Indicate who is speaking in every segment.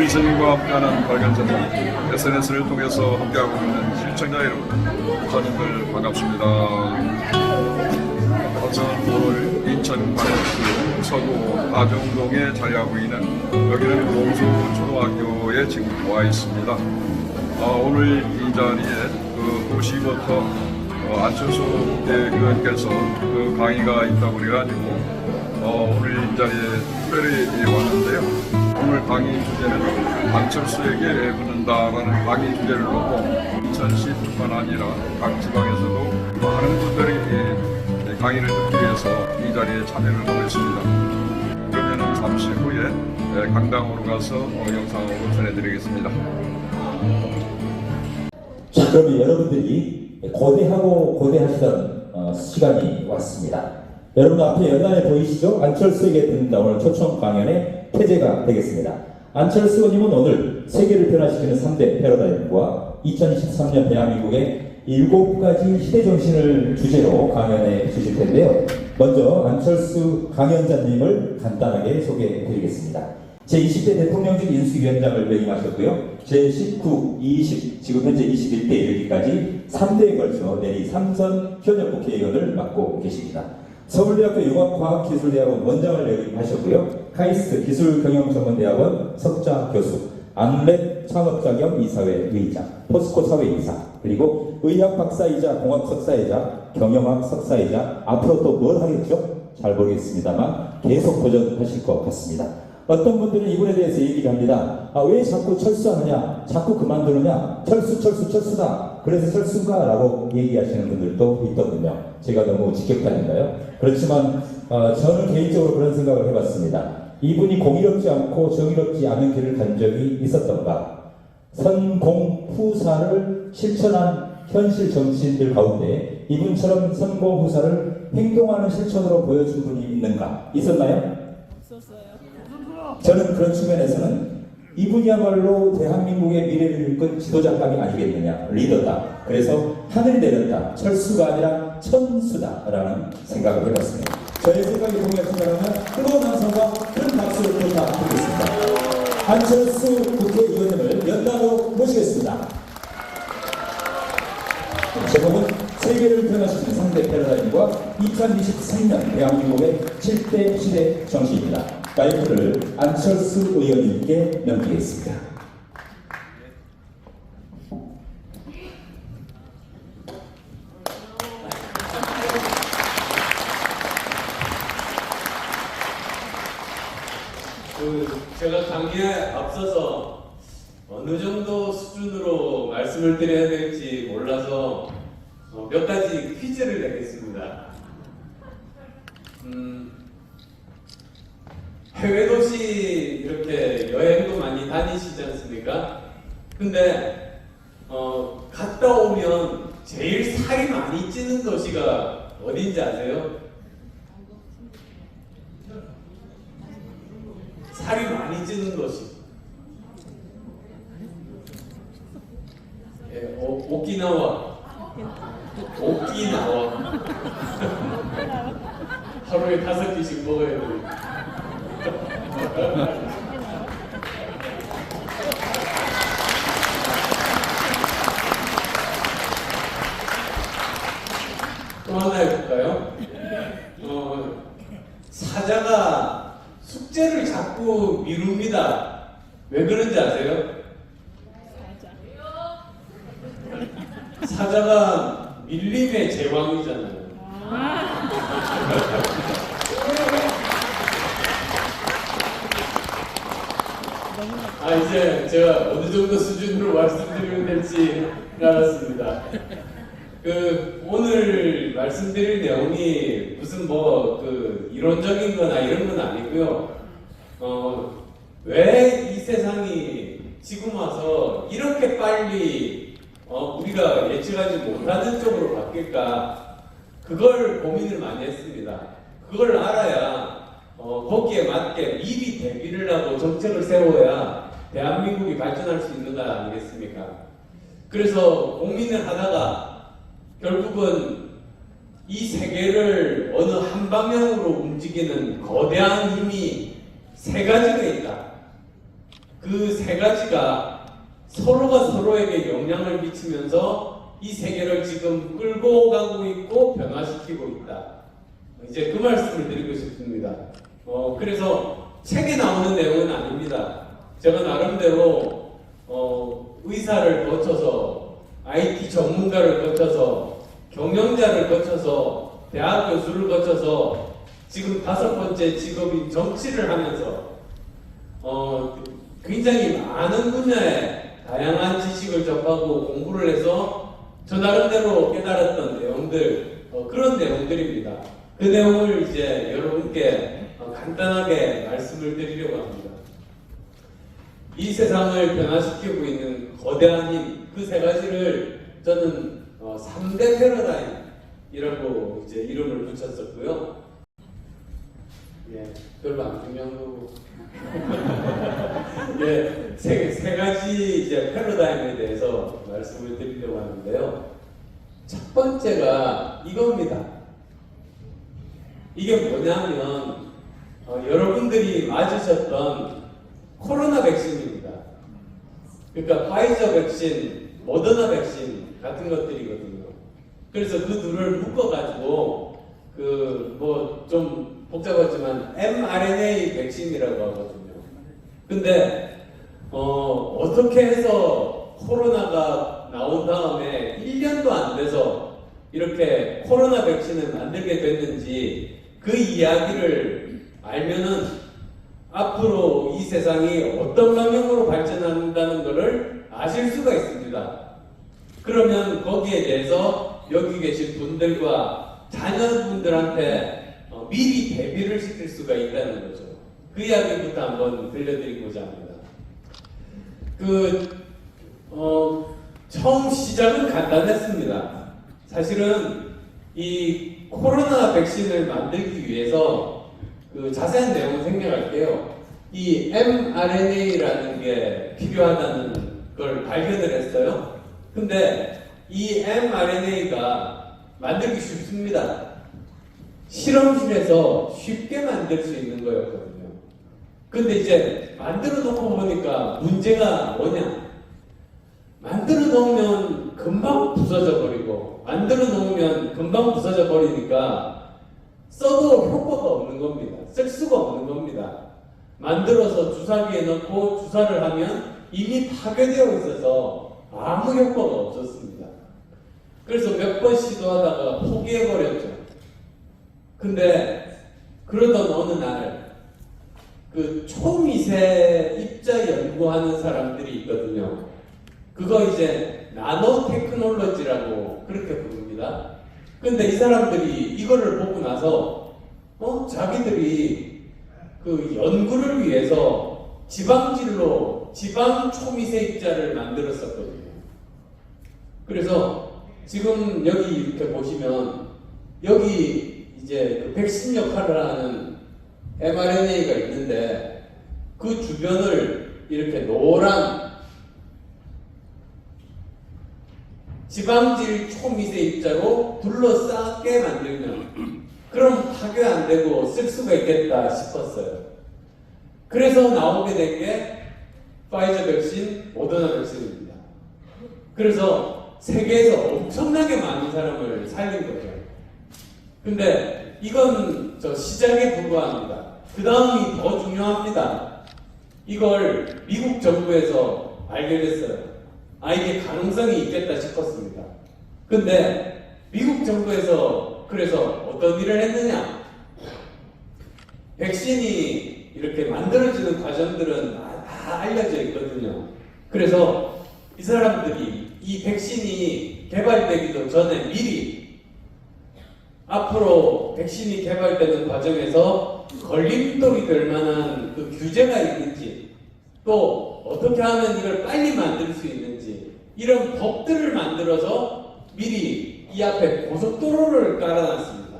Speaker 1: 우리 스님과 함께하는 발견전은 SNS를 통해서 함께하고 있는 시청자 여러분, 저님들 반갑습니다. 어제는 오늘 인천 광역시 서구 아정동에 자리하고 있는 여기는 공수초등학교에 지금 와 있습니다. 오늘 이 자리에 도시부터 안철수 대표님께서 강의가 있다고 그래가지고 오늘 이 자리에 특별히 왔는데요. 오늘 강의 주제는 안철수에게 묻는다라는 강의 주제를 놓고 인천시뿐만 아니라 각 지방에서도 많은 분들이 강의를 듣기 위해서 이 자리에 참여를 하고 있습니다. 그러면 잠시 후에 강당으로 가서 영상으로 전해드리겠습니다.
Speaker 2: 자, 그러면 여러분들이 고대하고 고대하시던 시간이 왔습니다. 여러분 앞에 연단에 보이시죠? 안철수에게 듣는다. 오늘 초청 강연의 태제가 되겠습니다. 안철수 의원님은 오늘 세계를 변화시키는 3대 패러다임과 2023년 대한민국의 7가지 시대정신을 주제로 강연해 주실 텐데요. 먼저 안철수 강연자님을 간단하게 소개해 드리겠습니다. 제20대 대통령직 인수위원장을 역임하셨고요. 제19, 20, 지금 현재 21대 이르기까지 3대에 걸쳐 내리 3선 현역 국회의원을 맡고 계십니다. 서울대학교 융합과학기술대학원 원장을 역임하셨고요. 카이스트 기술경영전문대학원 석좌 교수, 안랩 창업자겸 이사회 의장, 포스코 사회이사, 그리고 의학 박사이자 공학 석사이자 경영학 석사이자 앞으로 또 뭘 하겠죠? 잘 모르겠습니다만 계속 도전하실 것 같습니다. 어떤 분들은 이분에 대해서 얘기를 합니다. 왜 자꾸 철수하느냐? 자꾸 그만두느냐? 철수다. 그래서 철수가? 라고 얘기하시는 분들도 있더군요. 제가 너무 직격탄인가요? 그렇지만 저는 개인적으로 그런 생각을 해봤습니다. 이분이 공의롭지 않고 정의롭지 않은 길을 간 적이 있었던가? 선공후사를 실천한 현실 정치인들 가운데 이분처럼 선공후사를 행동하는 실천으로 보여준 분이 있는가? 있었나요?
Speaker 3: 없었어요.
Speaker 2: 저는 그런 측면에서는 이분이야말로 대한민국의 미래를 이끈 지도자감이 아니겠느냐, 리더다. 그래서 하늘이 내렸다, 철수가 아니라 천수다라는 생각을 해봤습니다. 저의 생각이 동의하신다면 뜨거운 함성과 큰 박수를 부탁드리겠습니다. 안철수 국회의원님을 연단으로 모시겠습니다. 제목은 세계를 변화시키는 3대 패러다임과 2023년 대한민국의 7대 시대 정신입니다. 마이크를 안철수 의원님께 넘기겠습니다.
Speaker 4: 제가 강의에 앞서서 어느 정도 수준으로 말씀을 드려야 될지 몰라서 몇 가지 퀴즈를 내겠습니다. 해외 도시 이렇게 여행도 많이 다니시지 않습니까? 근데 갔다 오면 제일 살이 많이 찌는 도시가 어딘지 아세요? 살이 많이 찌는 도시. 예, 오키나와. 하루에 5끼씩 먹어야 돼요. 또 하나 해볼까요? 사자가 숙제를 자꾸 미룹니다. 왜 그런지 아세요? 사자가 밀림의 제왕이잖아요. 이제 제가 어느 정도 수준으로 말씀드리면 될지 알았습니다. 오늘 말씀드릴 내용이 무슨 이론적인 거나 이런 건 아니고요. 왜 이 세상이 지금 와서 이렇게 빨리 우리가 예측하지 못하는 쪽으로 바뀔까? 그걸 고민을 많이 했습니다. 그걸 알아야 거기에 맞게 미리 대비를 하고 정책을 세워야 대한민국이 발전할 수 있는 거 아니겠습니까? 그래서 고민을 하다가 결국은 이 세계를 어느 한 방향으로 움직이는 거대한 힘이 3가지가 있다. 그 그 세 가지가 서로가 서로에게 영향을 미치면서 이 세계를 지금 끌고 가고 있고 변화시키고 있다. 이제 그 말씀을 드리고 싶습니다. 그래서 책에 나오는 내용은 아닙니다. 제가 나름대로 의사를 거쳐서 IT 전문가를 거쳐서 경영자를 거쳐서 대학 교수를 거쳐서 지금 5번째 직업인 정치를 하면서 굉장히 많은 분야의 다양한 지식을 접하고 공부를 해서 저 나름대로 깨달았던 내용들, 그런 내용들입니다. 그 내용을 이제 여러분께 간단하게 말씀을 드리려고 합니다. 이 세상을 변화시키고 있는 거대한 힘, 그 세 가지를 저는 3대 패러다임이라고 이제 이름을 붙였었고요. 예, 별로 안 중요한 거고. 예, 세 가지 이제 패러다임에 대해서 말씀을 드리려고 하는데요. 첫 번째가 이겁니다. 이게 뭐냐면 여러분들이 맞으셨던 코로나 백신입니다. 그러니까 파이저 백신, 모더나 백신 같은 것들이거든요. 그래서 그 둘을 묶어가지고 뭐 좀 복잡하지만 mRNA 백신이라고 하거든요. 근데 어떻게 해서 코로나가 나온 다음에 1년도 안 돼서 이렇게 코로나 백신을 만들게 됐는지 그 이야기를 알면은 앞으로 이 세상이 어떤 방향으로 발전한다는 것을 아실 수가 있습니다. 그러면 거기에 대해서 여기 계신 분들과 자녀분들한테 미리 대비를 시킬 수가 있다는 거죠. 그 이야기부터 한번 들려드리고자 합니다. 처음 시작은 간단했습니다. 사실은 이 코로나 백신을 만들기 위해서 자세한 내용은 생략할게요. 이 mRNA라는 게 필요하다는 걸 발견을 했어요. 근데 이 mRNA가 만들기 쉽습니다. 실험실에서 쉽게 만들 수 있는 거였거든요. 근데 이제 만들어 놓고 보니까 문제가 뭐냐? 만들어 놓으면 금방 부서져 버리고, 만들어 놓으면 금방 부서져 버리니까 써도 효과가 없는 겁니다. 쓸 수가 없는 겁니다. 만들어서 주사기에 넣고 주사를 하면 이미 파괴되어 있어서 아무 효과가 없었습니다. 그래서 몇 번 시도하다가 포기해버렸죠. 근데 그러던 어느 날 초미세 입자 연구하는 사람들이 있거든요. 그거 이제 나노 테크놀로지라고 그렇게 부릅니다. 근데 이 사람들이 이거를 보고 나서 자기들이 연구를 위해서 지방질로 지방 초미세 입자를 만들었었거든요. 그래서 지금 여기 이렇게 보시면 여기 이제 백신 역할을 하는 mRNA가 있는데 그 주변을 이렇게 노란 지방질 초미세 입자로 둘러싸게 만들면 그럼 파괴 안 되고 쓸 수가 있겠다 싶었어요. 그래서 나오게 된 게 파이저 백신, 모더나 백신입니다. 그래서 세계에서 엄청나게 많은 사람을 살린 거죠. 근데 이건 시작에 불과합니다. 그 다음이 더 중요합니다. 이걸 미국 정부에서 발견했어요. 이게 가능성이 있겠다 싶었습니다. 근데 미국 정부에서 그래서 어떤 일을 했느냐? 백신이 이렇게 만들어지는 과정들은 다 알려져 있거든요. 그래서 이 사람들이 이 백신이 개발되기도 전에 미리 앞으로 백신이 개발되는 과정에서 걸림돌이 될 만한 규제가 있는지, 또 어떻게 하면 이걸 빨리 만들 수 있는지, 이런 법들을 만들어서 미리 이 앞에 고속도로를 깔아놨습니다.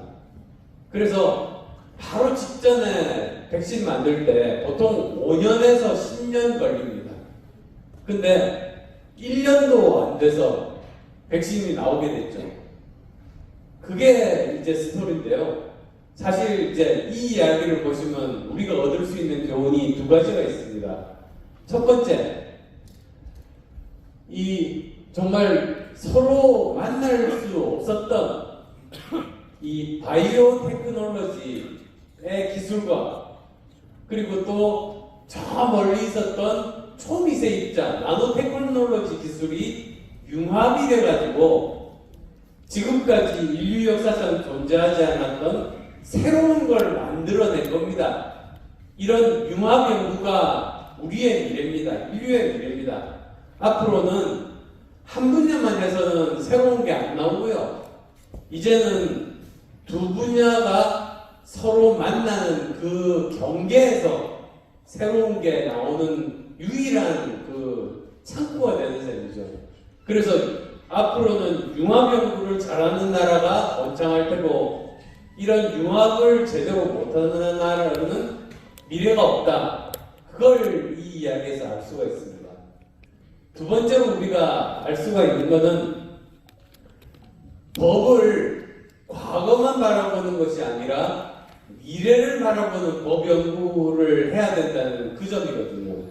Speaker 4: 그래서 바로 직전에 백신 만들 때 보통 5년에서 10년 걸립니다. 근데 1년도 안 돼서 백신이 나오게 됐죠. 그게 이제 스토리인데요. 사실 이제 이 이야기를 보시면 우리가 얻을 수 있는 교훈이 두 가지가 있습니다. 첫 번째, 이 정말 서로 만날 수 없었던 이 바이오 테크놀로지의 기술과 그리고 또 저 멀리 있었던 초미세 입자 나노 테크놀로지 기술이 융합이 돼가지고 지금까지 인류 역사상 존재하지 않았던 새로운 걸 만들어낸 겁니다. 이런 융합 연구가 우리의 미래입니다. 인류의 미래입니다. 앞으로는 한 분야만 해서는 새로운 게 안 나오고요. 이제는 두 분야가 서로 만나는 그 경계에서 새로운 게 나오는 유일한 그 창구가 되는 셈이죠. 그래서 앞으로는 융합 연구를 잘하는 나라가 번창할 테고 이런 융합을 제대로 못하는 나라는 미래가 없다. 그걸 이 이야기에서 알 수가 있습니다. 두 번째로 우리가 알 수가 있는 것은 법을 과거만 바라보는 것이 아니라 미래를 바라보는 법 연구를 해야 된다는 그 점이거든요.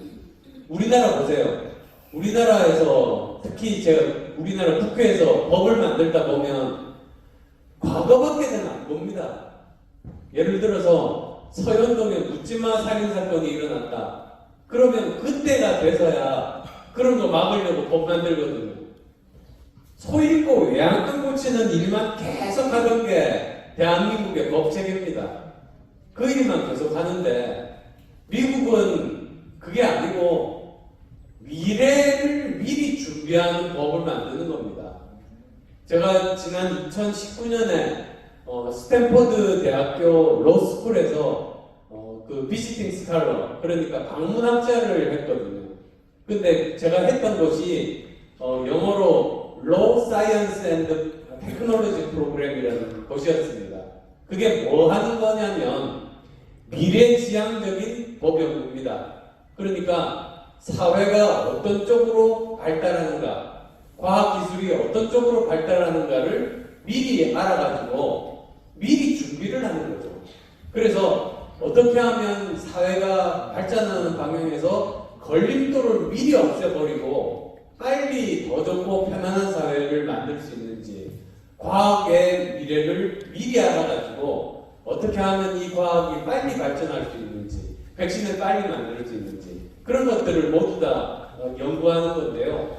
Speaker 4: 우리나라 보세요. 우리나라에서 특히 제가 우리나라 국회에서 법을 만들다 보면 과거밖에는 안 봅니다. 예를 들어서 서현동에 묻지마 살인사건이 일어났다. 그러면 그때가 돼서야 그런 거 막으려고 법 만들거든요. 소 잃고 외양간 고치는 일만 계속 하던 게 대한민국의 법 체계입니다. 그 일만 계속 하는데 미국은 그게 아니고 미래를 미리 준비하는 법을 만드는 겁니다. 제가 지난 2019년에 스탠퍼드 대학교 로스쿨에서 그 비지팅 스칼러 그러니까 방문학자를 했거든요. 근데 제가 했던 것이 영어로 Law, Science and Technology 프로그램이라는 것이었습니다. 그게 뭐 하는 거냐면 미래지향적인 법 연구입니다. 그러니까 사회가 어떤 쪽으로 발달하는가, 과학기술이 어떤 쪽으로 발달하는가를 미리 알아가지고 미리 준비를 하는 거죠. 그래서 어떻게 하면 사회가 발전하는 방향에서 걸림돌을 미리 없애버리고 빨리 더 좋고 편안한 사회를 만들 수 있는지 과학의 미래를 미리 알아가지고 어떻게 하면 이 과학이 빨리 발전할 수 있는지 백신을 빨리 만들 수 있는지 그런 것들을 모두 다 연구하는 건데요.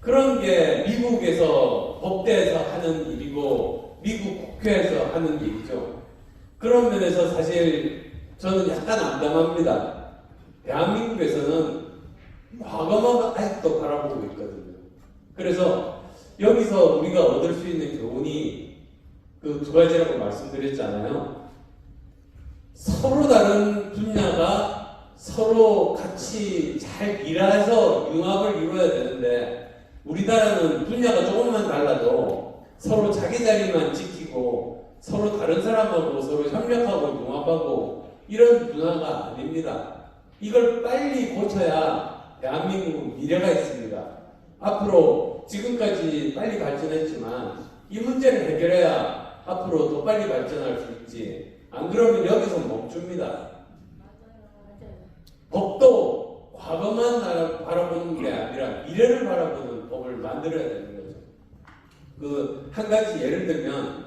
Speaker 4: 그런 게 미국에서 법대에서 하는 일이고 미국 국회에서 하는 일이죠. 그런 면에서 사실 저는 약간 암담합니다. 대한민국에서는 과거만 아직도 바라보고 있거든요. 그래서 여기서 우리가 얻을 수 있는 교훈이 그 두 가지라고 말씀드렸잖아요. 서로 다른 분야가 서로 같이 잘 일해서 융합을 이루어야 되는데 우리나라는 분야가 조금만 달라도 서로 자기 자리만 지키고 서로 다른 사람하고 서로 협력하고 융합하고 이런 문화가 아닙니다. 이걸 빨리 고쳐야 대한민국은 미래가 있습니다. 앞으로 지금까지 빨리 발전했지만 이 문제를 해결해야 앞으로 더 빨리 발전할 수 있지. 안 그러면 여기서 멈춥니다. 법도 과거만 바라보는 게 아니라 미래를 바라보는 법을 만들어야 되는 거죠. 그 한 가지 예를 들면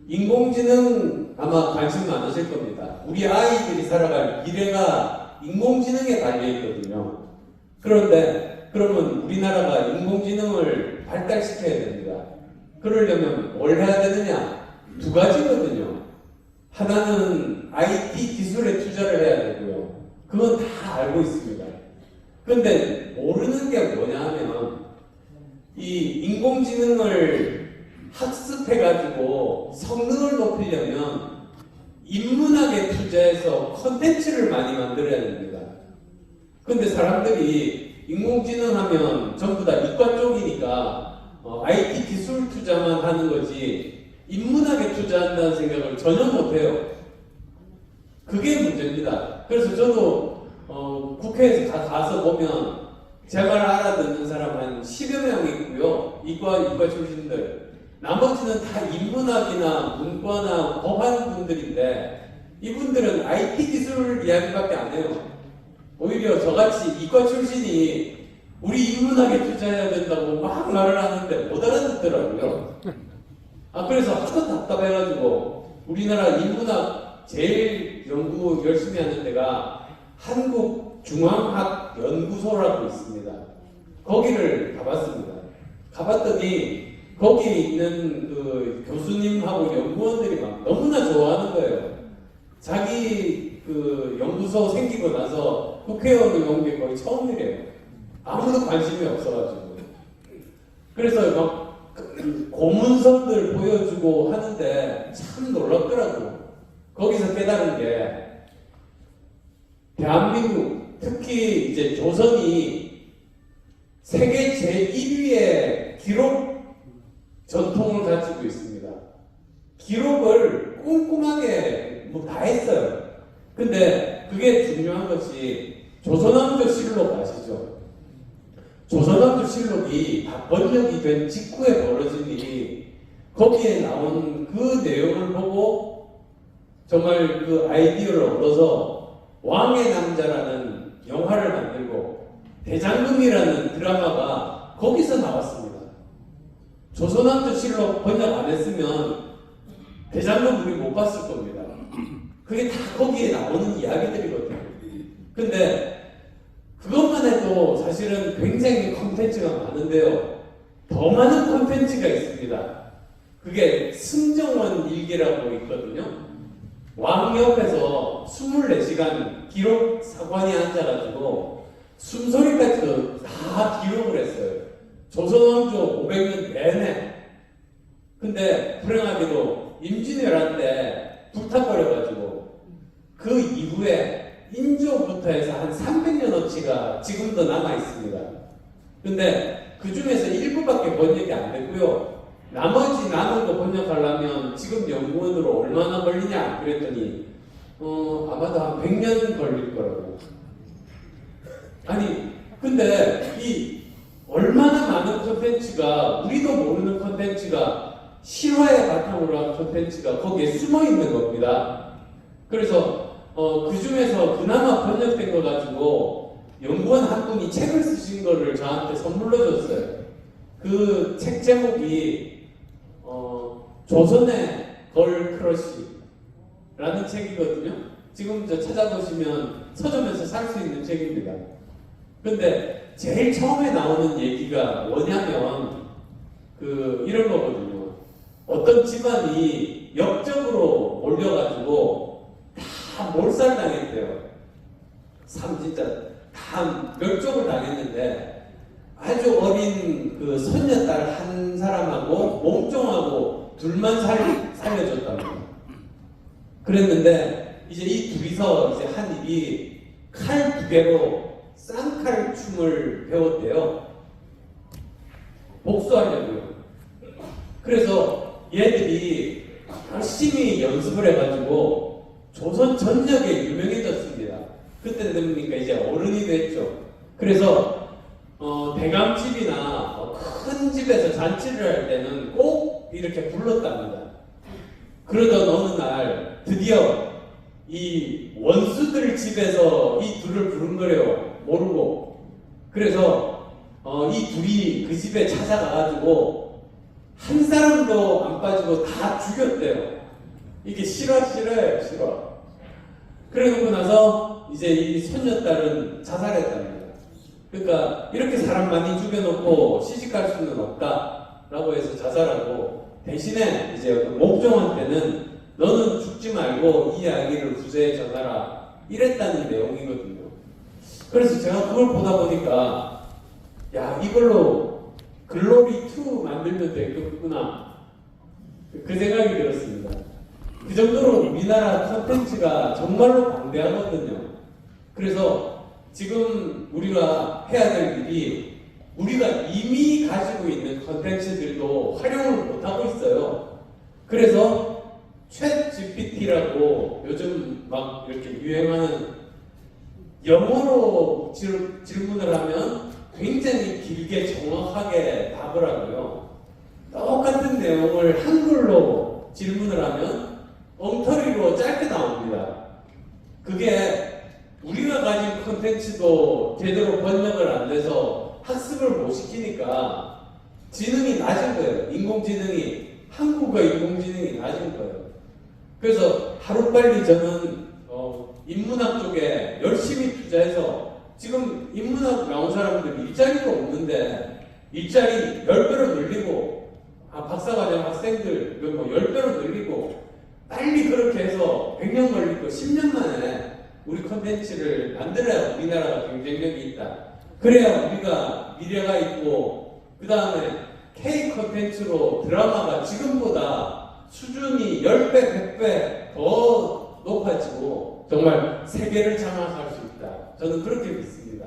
Speaker 4: 인공지능 아마 관심 많으실 겁니다. 우리 아이들이 살아갈 미래가 인공지능에 달려 있거든요. 그런데 그러면 우리나라가 인공지능을 발달시켜야 됩니다. 그러려면 뭘 해야 되느냐? 두 가지거든요. 하나는 IT 기술에 투자를 해야 되고요. 그건 다 알고 있습니다. 그런데 모르는 게 뭐냐 하면 이 인공지능을 학습해가지고 성능을 높이려면 인문학에 투자해서 컨텐츠를 많이 만들어야 됩니다. 근데 사람들이 인공지능 하면 전부 다 이과 쪽이니까 IT 기술 투자만 하는 거지 인문학에 투자한다는 생각을 전혀 못해요. 그게 문제입니다. 그래서 저도 국회에서 가서 보면 제 말 알아듣는 사람 한 10여 명 있고요. 이과 출신들. 나머지는 다 인문학이나 문과나 법학 분들인데 이분들은 IT 기술 이야기밖에 안 해요. 오히려 저같이 이과 출신이 우리 인문학에 투자해야 된다고 막 말을 하는데 못 알아듣더라고요. 그래서 하도 답답해가지고 우리나라 인문학 제일 연구 열심히 하는 데가 한국중앙학연구소라고 있습니다. 거기를 가봤습니다. 가봤더니 거기에 있는 그 교수님하고 연구원들이 막 너무나 좋아하는 거예요. 자기 그 연구소 생기고 나서 국회의원을 온 게 거의 처음이래요. 아무도 관심이 없어가지고. 그래서 막 고문서들 보여주고 하는데 참 놀랍더라고. 거기서 깨달은 게 대한민국, 특히 이제 조선이 세계 제1위의 기록 전통을 가지고 있습니다. 기록을 꼼꼼하게 뭐 다 했어요. 근데 그게 중요한 것이 조선왕조실록 아시죠? 조선왕조실록이 다 번역이 된 직후에 벌어진 일이 거기에 나온 그 내용을 보고 정말 그 아이디어를 얻어서 왕의 남자라는 영화를 만들고 대장금이라는 드라마가 거기서 나왔습니다. 조선왕조실록 번역 안 했으면 대장금 우리 못 봤을 겁니다. 그게 다 거기에 나오는 이야기들이거든요. 근데 그것만 해도 사실은 굉장히 콘텐츠가 많은데요. 더 많은 콘텐츠가 있습니다. 그게 승정원 일기라고 있거든요. 왕 옆에서 24시간 기록 사관이 앉아가지고 숨소리까지도 다 기록을 했어요. 조선왕조 500년 내내. 근데 불행하게도 임진왜란 때 불타버려가지고 그 이후에 인조부터 해서 한 300년어치가 지금도 남아있습니다. 근데 그 중에서 일부밖에 번역이 안 됐고요. 나머지 남은 거 번역하려면 지금 연구원으로 얼마나 걸리냐 그랬더니 아마도 한 100년 걸릴 거라고. 아니 근데 이 얼마나 많은 콘텐츠가 우리도 모르는 콘텐츠가 실화의 바탕으로 한 콘텐츠가 거기에 숨어 있는 겁니다. 그래서 그 중에서 그나마 번역된 거 가지고 연구원 한 분이 책을 쓰신 거를 저한테 선물로 줬어요. 그 책 제목이 조선의 걸 크러쉬라는 책이거든요. 지금 저 찾아보시면 서점에서 살 수 있는 책입니다. 근데 제일 처음에 나오는 얘기가 뭐냐면 이런 거거든요. 어떤 집안이 역적으로 몰려가지고 다 몰살당했대요. 진짜 다 멸종을 당했는데 아주 어린 그 손녀딸 한 사람하고 몸종하고 둘만 살려줬답니다. 그랬는데 이제 이 둘이서 이제 한 일이 칼 2개로 쌍칼 춤을 배웠대요. 복수하려고요. 그래서 얘들이 열심히 연습을 해가지고 조선 전역에 유명해졌습니다. 그때 되니까 이제 어른이 됐죠. 그래서 대감집이나 큰 집에서 잔치를 할 때는 꼭 이렇게 불렀답니다. 그러던 어느 날 드디어 이 원수들 집에서 이 둘을 부른 거래요. 모르고. 그래서 이 둘이 그 집에 찾아가가지고 한 사람도 안 빠지고 다 죽였대요. 이게 실화. 그러고 나서 이제 이 손녀딸은 자살했답니다. 그러니까 이렇게 사람 많이 죽여놓고 시집갈 수는 없다라고 해서 자살하고 대신에 이제 목종한테는 너는 죽지 말고 이 이야기를 부서에 전하라 이랬다는 내용이거든요. 그래서 제가 그걸 보다 보니까 야 이걸로 글로리2 만들면 되겠구나 그 생각이 들었습니다. 그 정도로 우리나라 콘텐츠가 정말로 방대하거든요. 그래서 지금 우리가 해야 될 일이 우리가 이미 가지고 있는 콘텐츠들도 활용을 못하고 있어요. 그래서 챗 GPT라고 요즘 막 이렇게 유행하는 영어로 질문을 하면 굉장히 길게 정확하게 답을 하고요. 똑같은 내용을 한글로 질문을 하면 엉터리로 짧게 나옵니다. 그게 우리가 가진 콘텐츠도 제대로 번역을 안 돼서 학습을 못 시키니까 지능이 낮은 거예요. 인공지능이, 한국어 인공지능이 낮은 거예요. 그래서 하루빨리 저는 인문학 쪽에 열심히 투자해서 지금 인문학 나온 사람들 일자리가 없는데 일자리 10배로 늘리고 박사과정 학생들 뭐 10배로 늘리고 빨리 그렇게 해서 100년 걸릴 거 10년 만에 우리 컨텐츠를 만들어야 우리나라가 경쟁력이 있다. 그래야 우리가 미래가 있고 그 다음에 K 컨텐츠로 드라마가 지금보다 수준이 10배, 100배 더 높아지고 정말 세계를 장악할 수 있다. 저는 그렇게 믿습니다.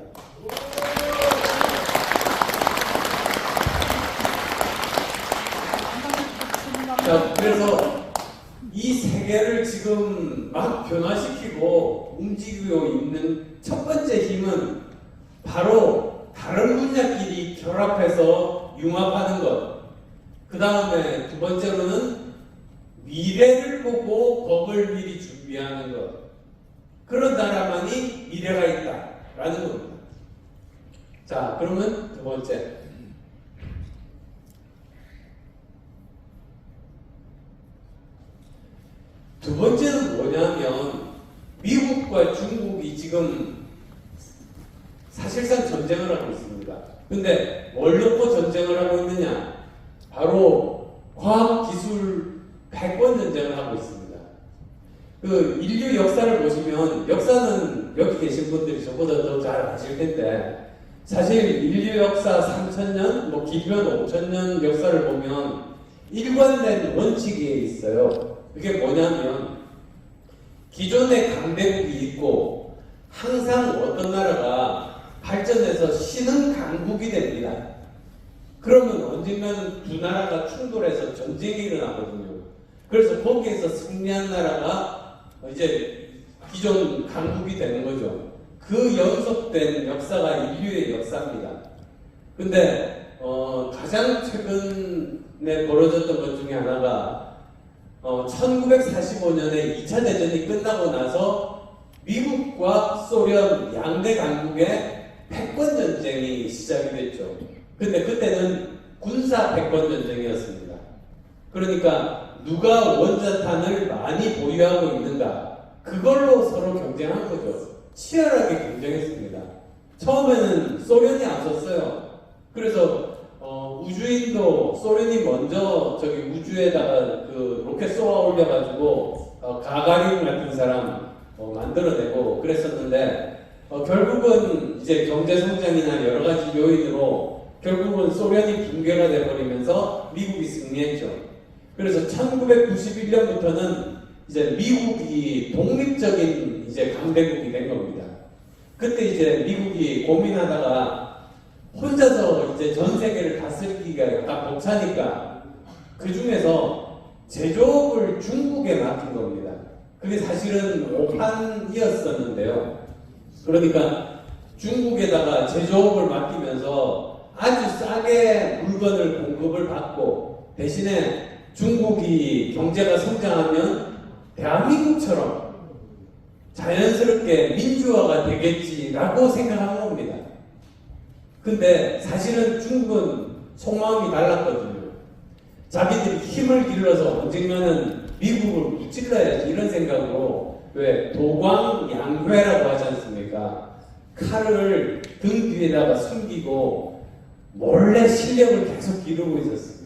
Speaker 4: 자, 그래서 이 세계를 지금 막 변화시키고 움직이고 있는 첫 번째 힘은 바로 다른 분야끼리 결합해서 융합하는 것. 그 다음에 두 번째로는 미래를 보고 법을 미리 준비하는 것. 그런 나라만이 미래가 있다라는 겁니다. 자, 그러면 두 번째. 두 번째는 뭐냐면 미국과 중국이 지금 사실상 전쟁을 하고 있습니다. 근데 뭘 놓고 전쟁을 하고 있느냐? 바로 과학기술 패권 전쟁을 하고 있습니다. 그 인류 역사를 보시면 역사는 여기 계신 분들이 저보다 더 잘 아실 텐데 사실 인류 역사 3000년, 뭐 길면 5000년 역사를 보면 일관된 원칙이 있어요. 그게 뭐냐면 기존의 강대국이 있고 항상 어떤 나라가 발전해서 신흥 강국이 됩니다. 그러면 언젠가는 두 나라가 충돌해서 전쟁이 일어나거든요. 그래서 거기에서 승리한 나라가 이제 기존 강국이 되는 거죠. 그 연속된 역사가 인류의 역사입니다. 근데 가장 최근에 벌어졌던 것 중에 하나가 1945년에 2차 대전이 끝나고 나서 미국과 소련 양대 강국의 패권 전쟁이 시작이 됐죠. 근데 그때는 군사 패권 전쟁이었습니다. 그러니까 누가 원자탄을 많이 보유하고 있는가, 그걸로 서로 경쟁한 거죠. 치열하게 경쟁했습니다. 처음에는 소련이 앞섰어요. 그래서 우주인도 소련이 먼저 저기 우주에다가 그 로켓 쏘아 올려가지고 가가린 같은 사람 만들어내고 그랬었는데 결국은 이제 경제 성장이나 여러 가지 요인으로 결국은 소련이 붕괴가 돼버리면서 미국이 승리했죠. 그래서 1991년부터는 이제 미국이 독립적인 이제 강대국이 된 겁니다. 그때 이제 미국이 고민하다가 혼자서 이제 전 세계를 다스리기가 약간 벅차니까 그 중에서 제조업을 중국에 맡긴 겁니다. 그게 사실은 오판이었었는데요. 그러니까 중국에다가 제조업을 맡기면서 아주 싸게 물건을 공급을 받고 대신에 중국이 경제가 성장하면 대한민국처럼 자연스럽게 민주화가 되겠지라고 생각한 겁니다. 근데 사실은 중국은 속마음이 달랐거든요. 자기들이 힘을 길러서 언젠가는 미국을 무찔러야지 이런 생각으로 왜 도광양회라고 하지 않습니까? 칼을 등 뒤에다가 숨기고 몰래 실력을 계속 기르고 있었습니다.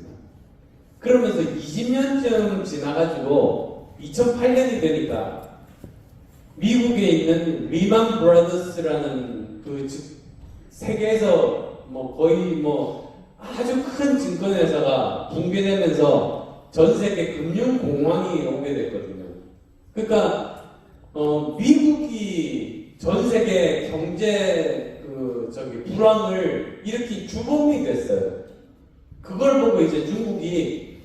Speaker 4: 그러면서 20년쯤 지나가지고 2008년이 되니까 미국에 있는 리만 브라더스라는 그 세계에서 뭐 거의 뭐 아주 큰 증권회사가 붕괴되면서 전 세계 금융 공황이 오게 됐거든요. 그러니까 미국이 전 세계 경제 불황을 일으킨 주범이 됐어요. 그걸 보고 이제 중국이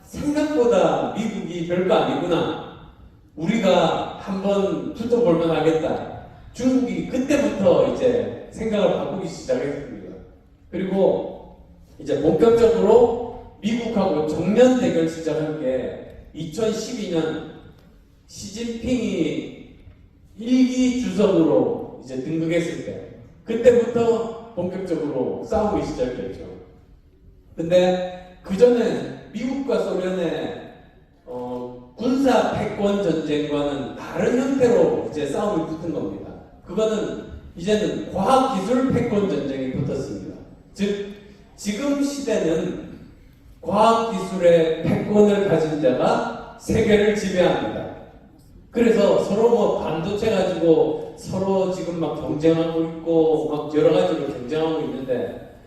Speaker 4: 생각보다 미국이 별거 아니구나. 우리가 한번 붙어볼만 하겠다. 중국이 그때부터 이제 생각을 바꾸기 시작했습니다. 그리고 이제 본격적으로 미국하고 정면 대결 시작한 게 2012년 시진핑이 일기 주석으로 이제 등극했을 때 그때부터 본격적으로 싸움이 시작됐죠. 근데 그 전에 미국과 소련의 군사 패권 전쟁과는 다른 형태로 이제 싸움이 붙은 겁니다. 그거는 이제는 과학 기술 패권 전쟁이 붙었습니다. 즉 지금 시대는 과학 기술의 패권을 가진 자가 세계를 지배합니다. 그래서 서로 뭐 반도체 가지고 서로 지금 막 경쟁하고 있고 막 여러 가지로 경쟁하고 있는데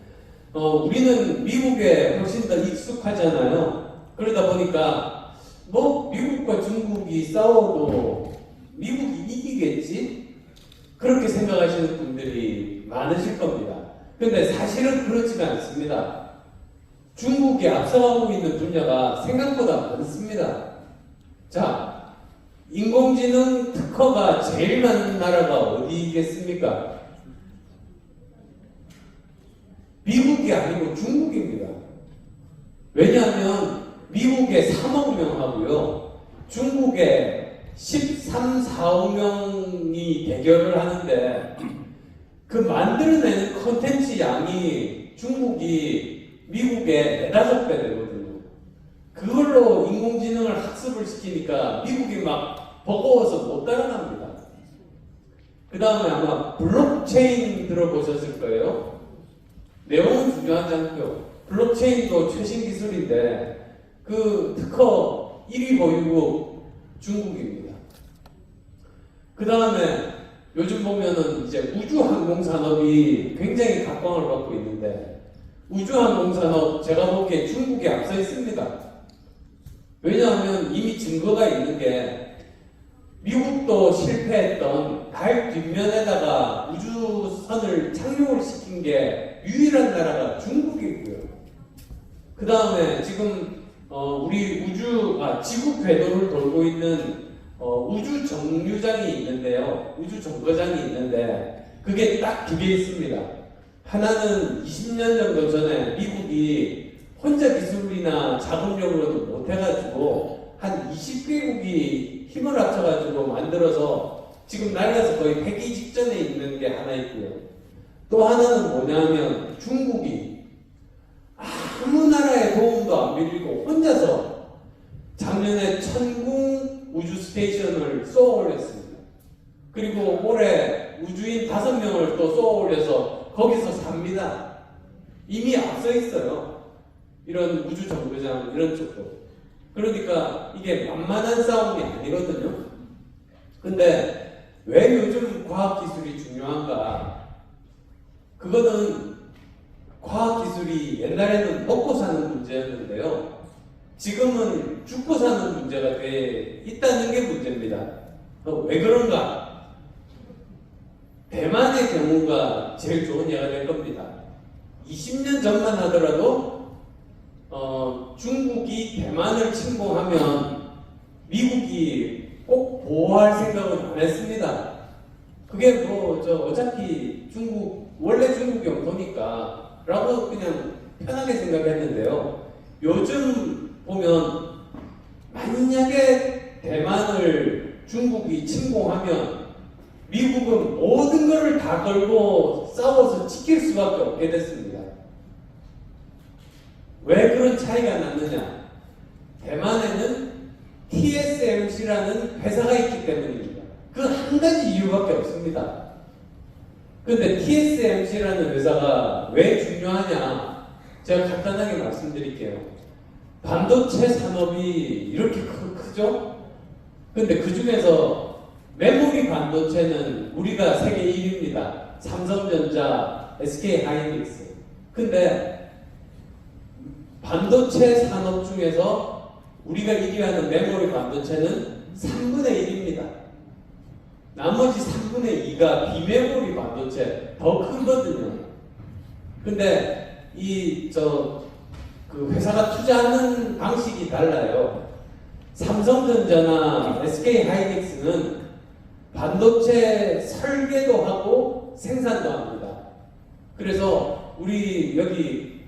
Speaker 4: 우리는 미국에 훨씬 더 익숙하잖아요. 그러다 보니까 뭐 미국과 중국이 싸워도 미국이 이기겠지? 그렇게 생각하시는 분들이 많으실 겁니다. 근데 사실은 그렇지가 않습니다. 중국이 앞서가고 있는 분야가 생각보다 많습니다. 자, 인공지능 특허가 제일 많은 나라가 어디겠습니까? 미국이 아니고 중국입니다. 왜냐하면 미국에 3억 명 하고요. 중국에 13, 4억명이 대결을 하는데 그 만들어내는 컨텐츠 양이 중국이 미국의 4~5배 되거든요. 그걸로 인공지능을 학습을 시키니까 미국이 막 버거워서 못 따라갑니다. 그 다음에 아마 블록체인 들어보셨을 거예요. 내용은 중요하지 않고요. 블록체인도 최신 기술인데 그 특허 1위 보유국 중국입니다. 그 다음에 요즘 보면은 이제 우주항공산업이 굉장히 각광을 받고 있는데 우주항공산업 제가 보기에 중국에 앞서 있습니다. 왜냐하면 이미 증거가 있는 게 미국도 실패했던 달 뒷면에다가 우주선을 착륙을 시킨 게 유일한 나라가 중국이고요. 그 다음에 지금 우리 지구 궤도를 돌고 있는 우주 정류장이 있는데요. 우주 정거장이 있는데 그게 딱 2개 있습니다. 하나는 20년 정도 전에 미국이 혼자 기술이나 자금력으로도 못해가지고 한 20개국이 힘을 합쳐가지고 만들어서 지금 날려서 거의 폐기 직전에 있는 게 하나 있고요. 또 하나는 뭐냐면 중국이 아무 나라의 도움도 안 빌리고 혼자서 작년에 천궁 우주 스테이션을 쏘아 올렸습니다. 그리고 올해 우주인 5명을 또 쏘아 올려서 거기서 삽니다. 이미 앞서 있어요. 이런 우주 정거장 이런 쪽도. 그러니까 이게 만만한 싸움이 아니거든요. 근데 왜 요즘 과학기술이 중요한가? 그거는 과학기술이 옛날에는 먹고 사는 문제였는데요. 지금은 죽고 사는 문제가 돼 있다는 게 문제입니다. 왜 그런가? 대만의 경우가 제일 좋은 예가 될 겁니다. 20년 전만 하더라도 중국이 대만을 침공하면 미국이 꼭 보호할 생각은 안 했습니다. 그게 어차피 원래 중국 영토니까 라고 그냥 편하게 생각했는데요. 요즘 보면 만약에 대만을 중국이 침공하면 미국은 모든 것을 다 걸고 싸워서 지킬 수밖에 없게 됐습니다. 왜 그런 차이가 났느냐? 대만에는 TSMC라는 회사가 있기 때문입니다. 그 한 가지 이유밖에 없습니다. 근데 TSMC라는 회사가 왜 중요하냐? 제가 간단하게 말씀드릴게요. 반도체 산업이 이렇게 크죠? 근데 그 중에서 메모리 반도체는 우리가 세계 1위입니다. 삼성전자, SK 하이닉스. 근데 반도체 산업 중에서 우리가 1위하는 메모리 반도체는 3분의 1입니다. 나머지 3분의 2가 비메모리 반도체 더 크거든요. 근데 그 회사가 투자하는 방식이 달라요. 삼성전자나 SK 하이닉스는 반도체 설계도 하고 생산도 합니다. 그래서 우리 여기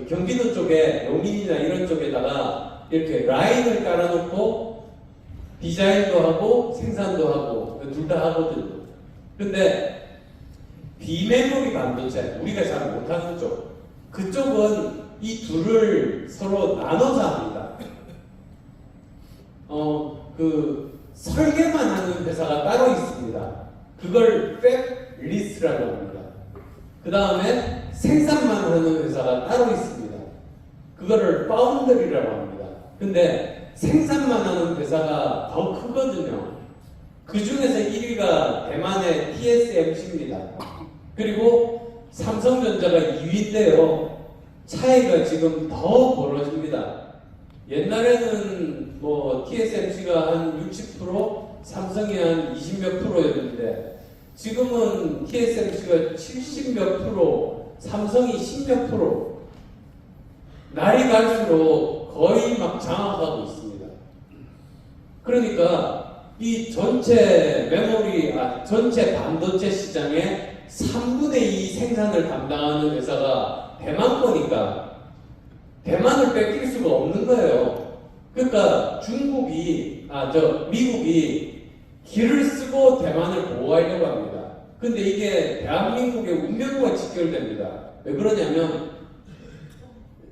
Speaker 4: 경기도 쪽에 용인이나 이런 쪽에다가 이렇게 라인을 깔아놓고 디자인도 하고 생산도 하고 둘 다 하거든요. 근데 비메모리 반도체, 우리가 잘 못하는 쪽, 그쪽은 이 둘을 서로 나눠서 합니다. 설계만 하는 회사가 따로 있습니다. 그걸 팹리스라고 합니다. 그 다음에 생산만 하는 회사가 따로 있습니다. 그거를 파운드리라고 합니다. 근데 생산만 하는 회사가 더 크거든요. 그 중에서 1위가 대만의 TSMC입니다. 그리고 삼성전자가 2위인데요. 차이가 지금 더 벌어집니다. 옛날에는 뭐 TSMC가 한 60%, 삼성이 한 20몇 프로였는데 지금은 TSMC가 70몇 프로, 삼성이 10몇 프로. 날이 갈수록 거의 막 장악하고 있습니다. 그러니까 이 전체 메모리, 전체 반도체 시장의 3분의 2 생산을 담당하는 회사가 대만 거니까 대만을 뺏길 수가 없는 거예요. 그러니까 미국이 길을 쓰고 대만을 보호하려고 합니다. 근데 이게 대한민국의 운명과 직결됩니다. 왜 그러냐면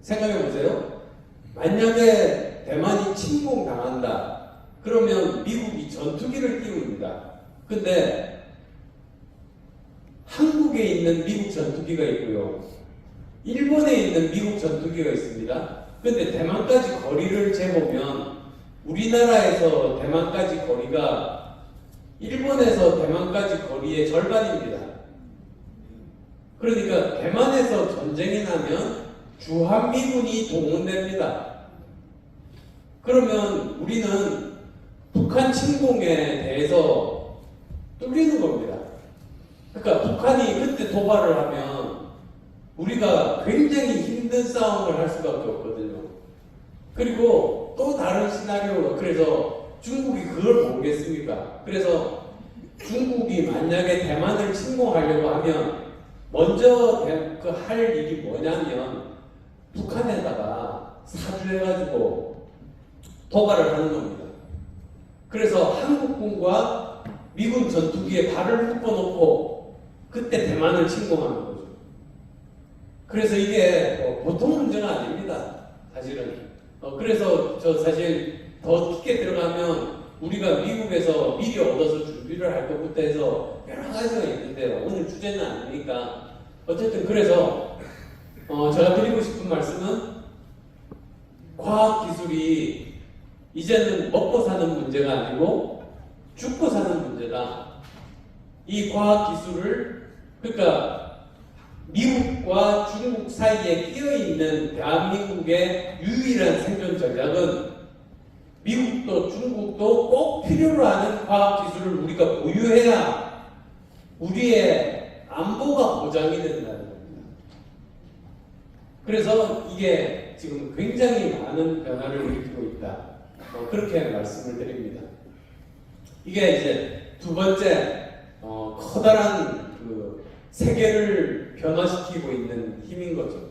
Speaker 4: 생각해 보세요. 만약에 대만이 침공당한다. 그러면 미국이 전투기를 띄웁니다. 근데 한국에 있는 미국 전투기가 있고요. 일본에 있는 미국 전투기가 있습니다. 근데 대만까지 거리를 재보면 우리나라에서 대만까지 거리가 일본에서 대만까지 거리의 절반입니다. 그러니까 대만에서 전쟁이 나면 주한미군이 동원됩니다. 그러면 우리는 북한 침공에 대해서 뚫리는 겁니다. 그러니까 북한이 그때 도발을 하면 우리가 굉장히 힘든 싸움을 할 수밖에 없거든요. 그리고 또 다른 시나리오가, 그래서 중국이 그걸 모르겠습니까? 그래서 중국이 만약에 대만을 침공하려고 하면 먼저 할 일이 뭐냐면 북한에다가 사주해가지고 도발을 하는 겁니다. 그래서 한국군과 미군 전투기에 발을 묶어놓고 그때 대만을 침공하는 거죠. 그래서 이게 보통 문제가 아닙니다. 사실은. 그래서 저 사실 더 깊게 들어가면 우리가 미국에서 미리 얻어서 준비를 할 것부터 해서 여러 가지가 있는데요. 오늘 주제는 아니니까. 어쨌든 그래서 제가 드리고 싶은 말씀은 과학기술이 이제는 먹고 사는 문제가 아니고 죽고 사는 문제다. 이 과학기술을, 그러니까 미국과 중국 사이에 끼어있는 대한민국의 유일한 생존 전략은 미국도 중국도 꼭 필요로 하는 과학기술을 우리가 보유해야 우리의 안보가 보장이 된다는 겁니다. 그래서 이게 지금 굉장히 많은 변화를 일으키고 있다. 그렇게 말씀을 드립니다. 이게 이제 두 번째 커다란 그 세계를 변화시키고 있는 힘인 거죠.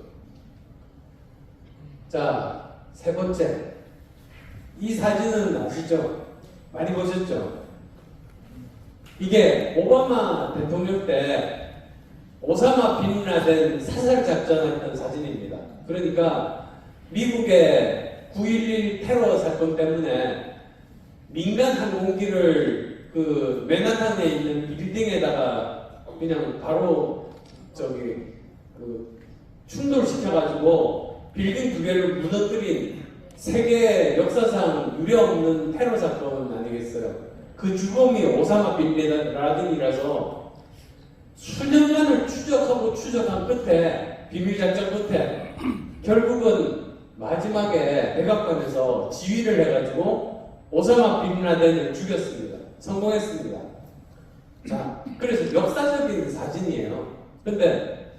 Speaker 4: 자, 세 번째. 이 사진은 아시죠? 많이 보셨죠? 이게 오바마 대통령 때 오사마 빈 라덴 사살 작전했던 사진입니다. 그러니까 미국의 9.11 테러 사건 때문에 민간 항공기를 그 맨하탄에 있는 빌딩에다가 그냥 바로 충돌시켜가지고 빌딩 두 개를 무너뜨린 세계 역사상 유례없는 테러 사건 아니겠어요? 그 주범이 오사마 빈 라덴이라서 수년간을 추적한 끝에, 비밀작전 끝에 결국은 마지막에 백악관에서 지휘를 해가지고 오사마 빈 라덴을 죽였습니다. 성공했습니다. 자, 그래서 역사적인 사진이에요. 근데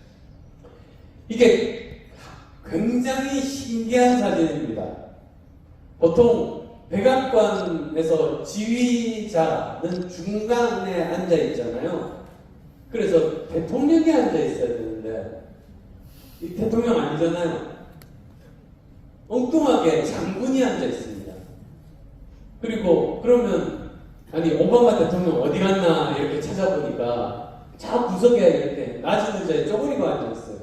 Speaker 4: 이게 굉장히 신기한 사진입니다. 보통 백악관에서 지휘자는 중간에 앉아 있잖아요. 그래서 대통령이 앉아 있어야 되는데 이 대통령 아니잖아요. 엉뚱하게 장군이 앉아 있습니다. 그리고 그러면 아니 오바마 대통령 어디 갔나 이렇게 찾아보니까 저 구석에 이렇게 낮은 의자에 쪼그리고 앉아있어요.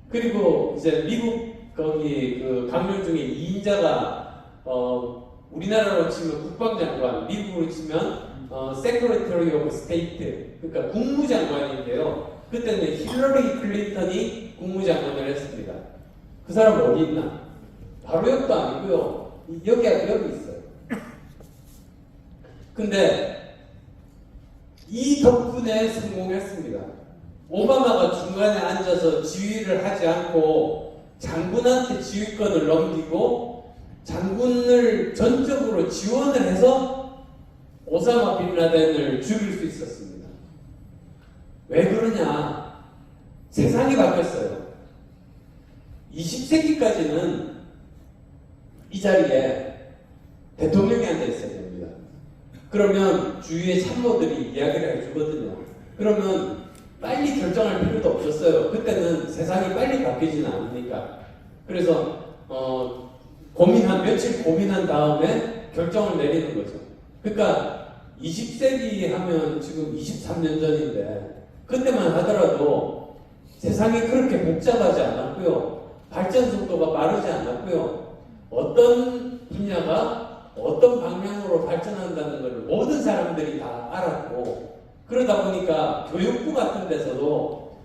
Speaker 4: 그리고 이제 미국 거기 그 강령 중에 2인자가 우리나라로 치면 국방장관, 미국으로 치면 Secretary of State, 그러니까 국무장관인데요. 그때는 힐러리 클린턴이 국무장관을 했습니다. 그 사람 어디 있나? 바로 옆도 아니고요. 여기 있어요. 근데 이 덕분에 성공했습니다. 오바마가 중간에 앉아서 지휘를 하지 않고 장군한테 지휘권을 넘기고 장군을 전적으로 지원을 해서 오사마 빈 라덴을 죽일 수 있었습니다. 왜 그러냐? 세상이 바뀌었어요. 20세기까지는 이 자리에 대통령이 앉아 있어야 됩니다. 그러면 주위의 참모들이 이야기를 해주거든요. 그러면 빨리 결정할 필요도 없었어요. 그때는 세상이 빨리 바뀌지는 않으니까. 그래서 며칠 고민한 다음에 결정을 내리는 거죠. 그러니까 20세기 하면 지금 23년 전인데 그때만 하더라도 세상이 그렇게 복잡하지 않았고요. 발전 속도가 빠르지 않았고요. 어떤 분야가 어떤 방향으로 발전한다는 걸 모든 사람들이 다 알았고, 그러다 보니까 교육부 같은 데서도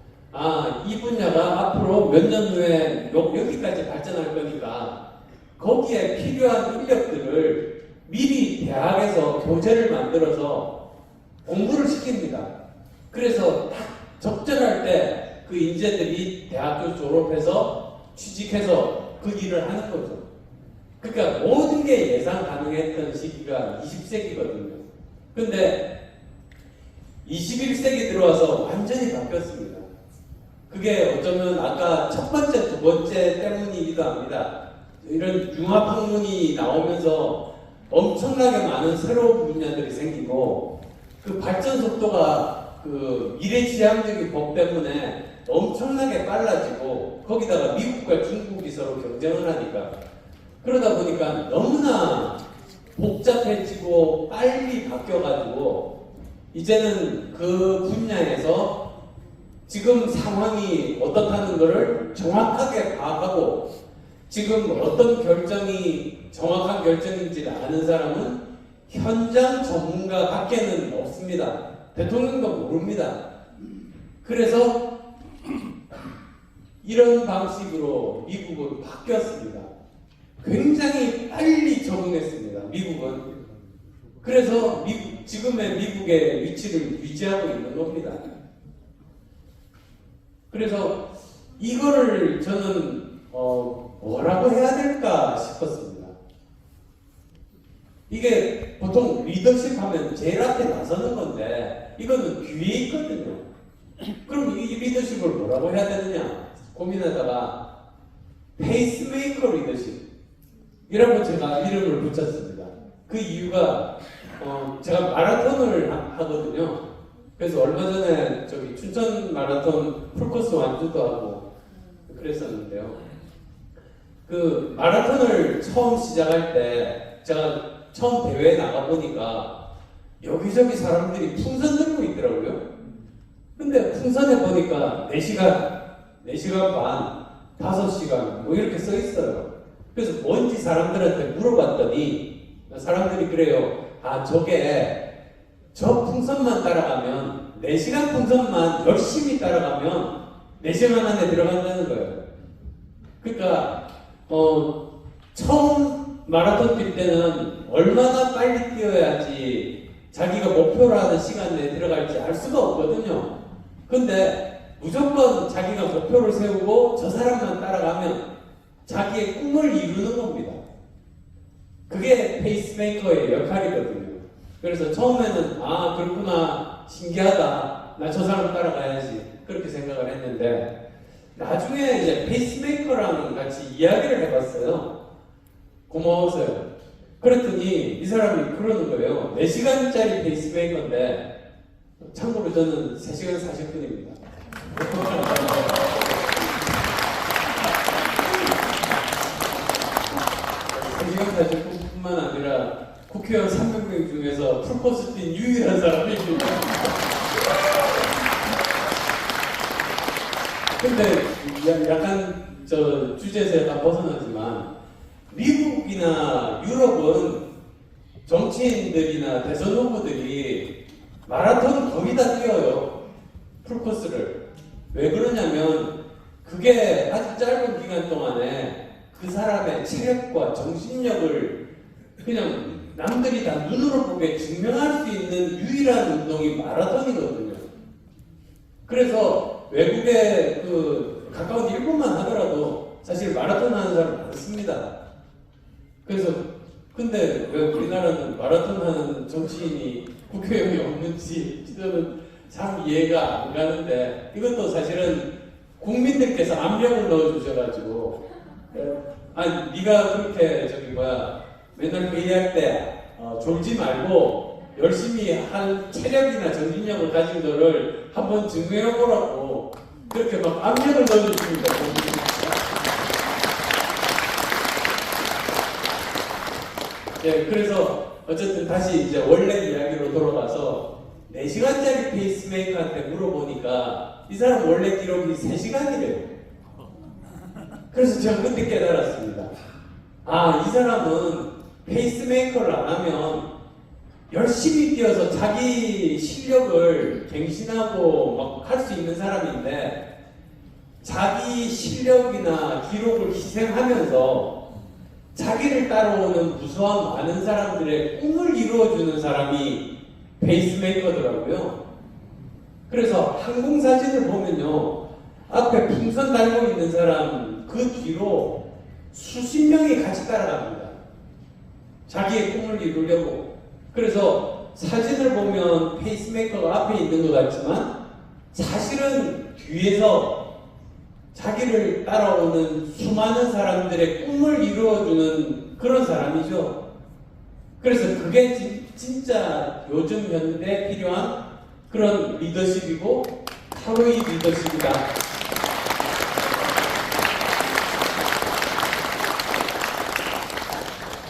Speaker 4: 이 분야가 앞으로 몇 년 후에 여기까지 발전할 거니까 거기에 필요한 인력들을 미리 대학에서 교재를 만들어서 공부를 시킵니다. 그래서 딱 적절할 때 그 인재들이 대학교 졸업해서 취직해서 그 일을 하는 거죠. 그러니까 모든 게 예상 가능했던 시기가 20세기거든요. 근데 21세기 들어와서 완전히 바뀌었습니다. 그게 어쩌면 아까 첫 번째, 두 번째 때문이기도 합니다. 이런 융합학문이 나오면서 엄청나게 많은 새로운 분야들이 생기고 그 발전 속도가 그 미래지향적인 법 때문에 엄청나게 빨라지고 거기다가 미국과 중국이 서로 경쟁을 하니까 그러다 보니까 너무나 복잡해지고 빨리 바뀌어가지고 이제는 그 분야에서 지금 상황이 어떻다는 것을 정확하게 파악하고 지금 어떤 결정이 정확한 결정인지를 아는 사람은 현장 전문가 밖에는 없습니다. 대통령도 모릅니다. 그래서 이런 방식으로 미국은 바뀌었습니다. 굉장히 빨리 적응했습니다. 미국은. 그래서 지금의 미국의 위치를 유지하고 있는 겁니다. 그래서 이거를 저는 뭐라고 해야 될까 싶었습니다. 이게 보통 리더십 하면 제일 앞에 나서는 건데 이거는 뒤에 있거든요. 그럼 이 리더십을 뭐라고 해야 되느냐 고민하다가 페이스메이커 리더십 이라고 제가 이름을 붙였습니다. 그 이유가 제가 마라톤을 하거든요. 그래서 얼마 전에 저기 춘천 마라톤 풀코스 완주도 하고 그랬었는데요. 그 마라톤을 처음 시작할 때 제가 처음 대회에 나가보니까 여기저기 사람들이 풍선 들고 있더라고요. 근데 풍선에 보니까 4시간 반, 5시간 뭐 이렇게 써 있어요. 그래서 뭔지 사람들한테 물어봤더니 사람들이 그래요. 저 풍선만 따라가면 4시간 풍선만 열심히 따라가면 4시간 안에 들어간다는 거예요. 그러니까 처음 마라톤 뛸 때는 얼마나 빨리 뛰어야지 자기가 목표로 하는 시간 내에 들어갈지 알 수가 없거든요. 근데 무조건 자기가 목표를 세우고 저 사람만 따라가면 자기의 꿈을 이루는 겁니다. 그게 페이스메이커의 역할이거든요. 그래서 처음에는 그렇구나, 신기하다, 나 저 사람 따라가야지 그렇게 생각을 했는데 나중에 이제 페이스메이커랑 같이 이야기를 해봤어요. 고마워서요. 그랬더니 이 사람이 그러는 거예요. 4시간짜리 페이스메이커인데 참고로 저는 3시간 40분입니다. 3시간 40분뿐만 아니라 국회의원 300명 중에서 풀코스 뛴 유일한 사람입니다. 근데 약간 저 주제에서 약간 벗어나지만 미국이나 유럽은 정치인들이나 대선 후보들이 마라톤 거의 다 뛰어요. 풀코스를. 왜 그러냐면 그게 아주 짧은 기간 동안에 그 사람의 체력과 정신력을 그냥 남들이 다 눈으로 보게 증명할 수 있는 유일한 운동이 마라톤이거든요. 그래서 외국에 그 가까운 일본만 하더라도 사실 마라톤 하는 사람 많습니다. 그래서 근데 왜 우리나라는 마라톤 하는 정치인이 국회의원이 없는지 저는 참 이해가 안 가는데 이것도 사실은 국민들께서 압력을 넣어주셔가지고 아니 네가 그렇게 저기 뭐야 맨날 회의할 때 졸지 말고 열심히 한 체력이나 정신력을 가진 거를 한번 증명해보라고 그렇게 막 압력을 넣어주십니다. 네, 그래서 어쨌든 다시 이제 원래 이야기로 돌아가서 4시간짜리 페이스메이커한테 물어보니까 이 사람 원래 기록이 3시간이래요. 그래서 제가 그때 깨달았습니다. 아, 이 사람은 페이스메이커를 안 하면 열심히 뛰어서 자기 실력을 갱신하고 막 할 수 있는 사람인데 자기 실력이나 기록을 희생하면서 자기를 따라오는 무수한 많은 사람들의 꿈을 이루어주는 사람이 페이스메이커더라고요. 그래서 항공사진을 보면요. 앞에 풍선 달고 있는 사람 그 뒤로 수십 명이 같이 따라갑니다. 자기의 꿈을 이루려고. 그래서 사진을 보면 페이스메이커가 앞에 있는 것 같지만 사실은 뒤에서 자기를 따라오는 수많은 사람들의 꿈을 이루어주는 그런 사람이죠. 그래서 그게 진짜 요즘 현대에 필요한 그런 리더십이고 서로의 리더십이다.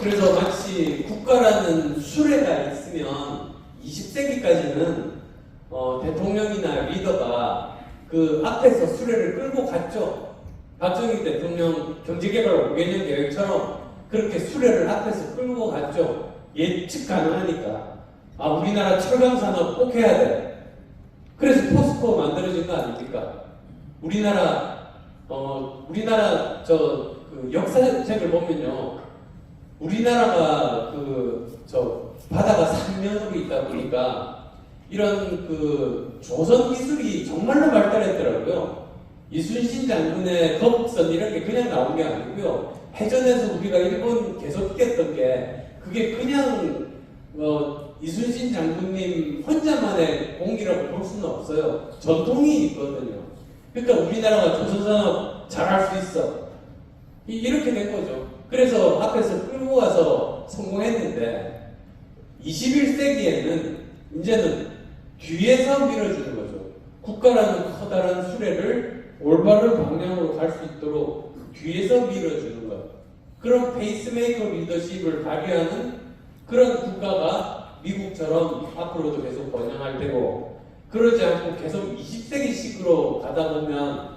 Speaker 4: 그래서 마치 국가라는 수레가 있으면 20세기까지는 대통령이나 리더가 그 앞에서 수레를 끌고 갔죠. 박정희 대통령 경제개발 5개년 계획처럼 그렇게 수레를 앞에서 끌고 갔죠. 예측 가능하니까. 아, 우리나라 철강산업 꼭 해야 돼. 그래서 포스코 만들어진 거 아닙니까? 우리나라 그 역사책을 보면요. 우리나라가 바다가 삼면으로 있다 보니까 이런 그 조선 기술이 정말로 발달했더라고요. 이순신 장군의 거북선 이런 게 그냥 나온 게 아니고요. 해전에서 우리가 일본 계속 이겼던 게 그게 그냥 이순신 장군님 혼자만의 공이라고 볼 수는 없어요. 전통이 있거든요. 그러니까 우리나라가 조선산업 잘할 수 있어. 이렇게 된 거죠. 그래서 앞에서 끌고 와서 성공했는데 21세기에는 이제는 뒤에서 밀어주는 거죠. 국가라는 커다란 수레를 올바른 방향으로 갈 수 있도록 뒤에서 밀어주는 것. 그런 페이스메이커 리더십을 발휘하는 그런 국가가 미국처럼 앞으로도 계속 번영할 테고 그러지 않고 계속 20세기식으로 가다 보면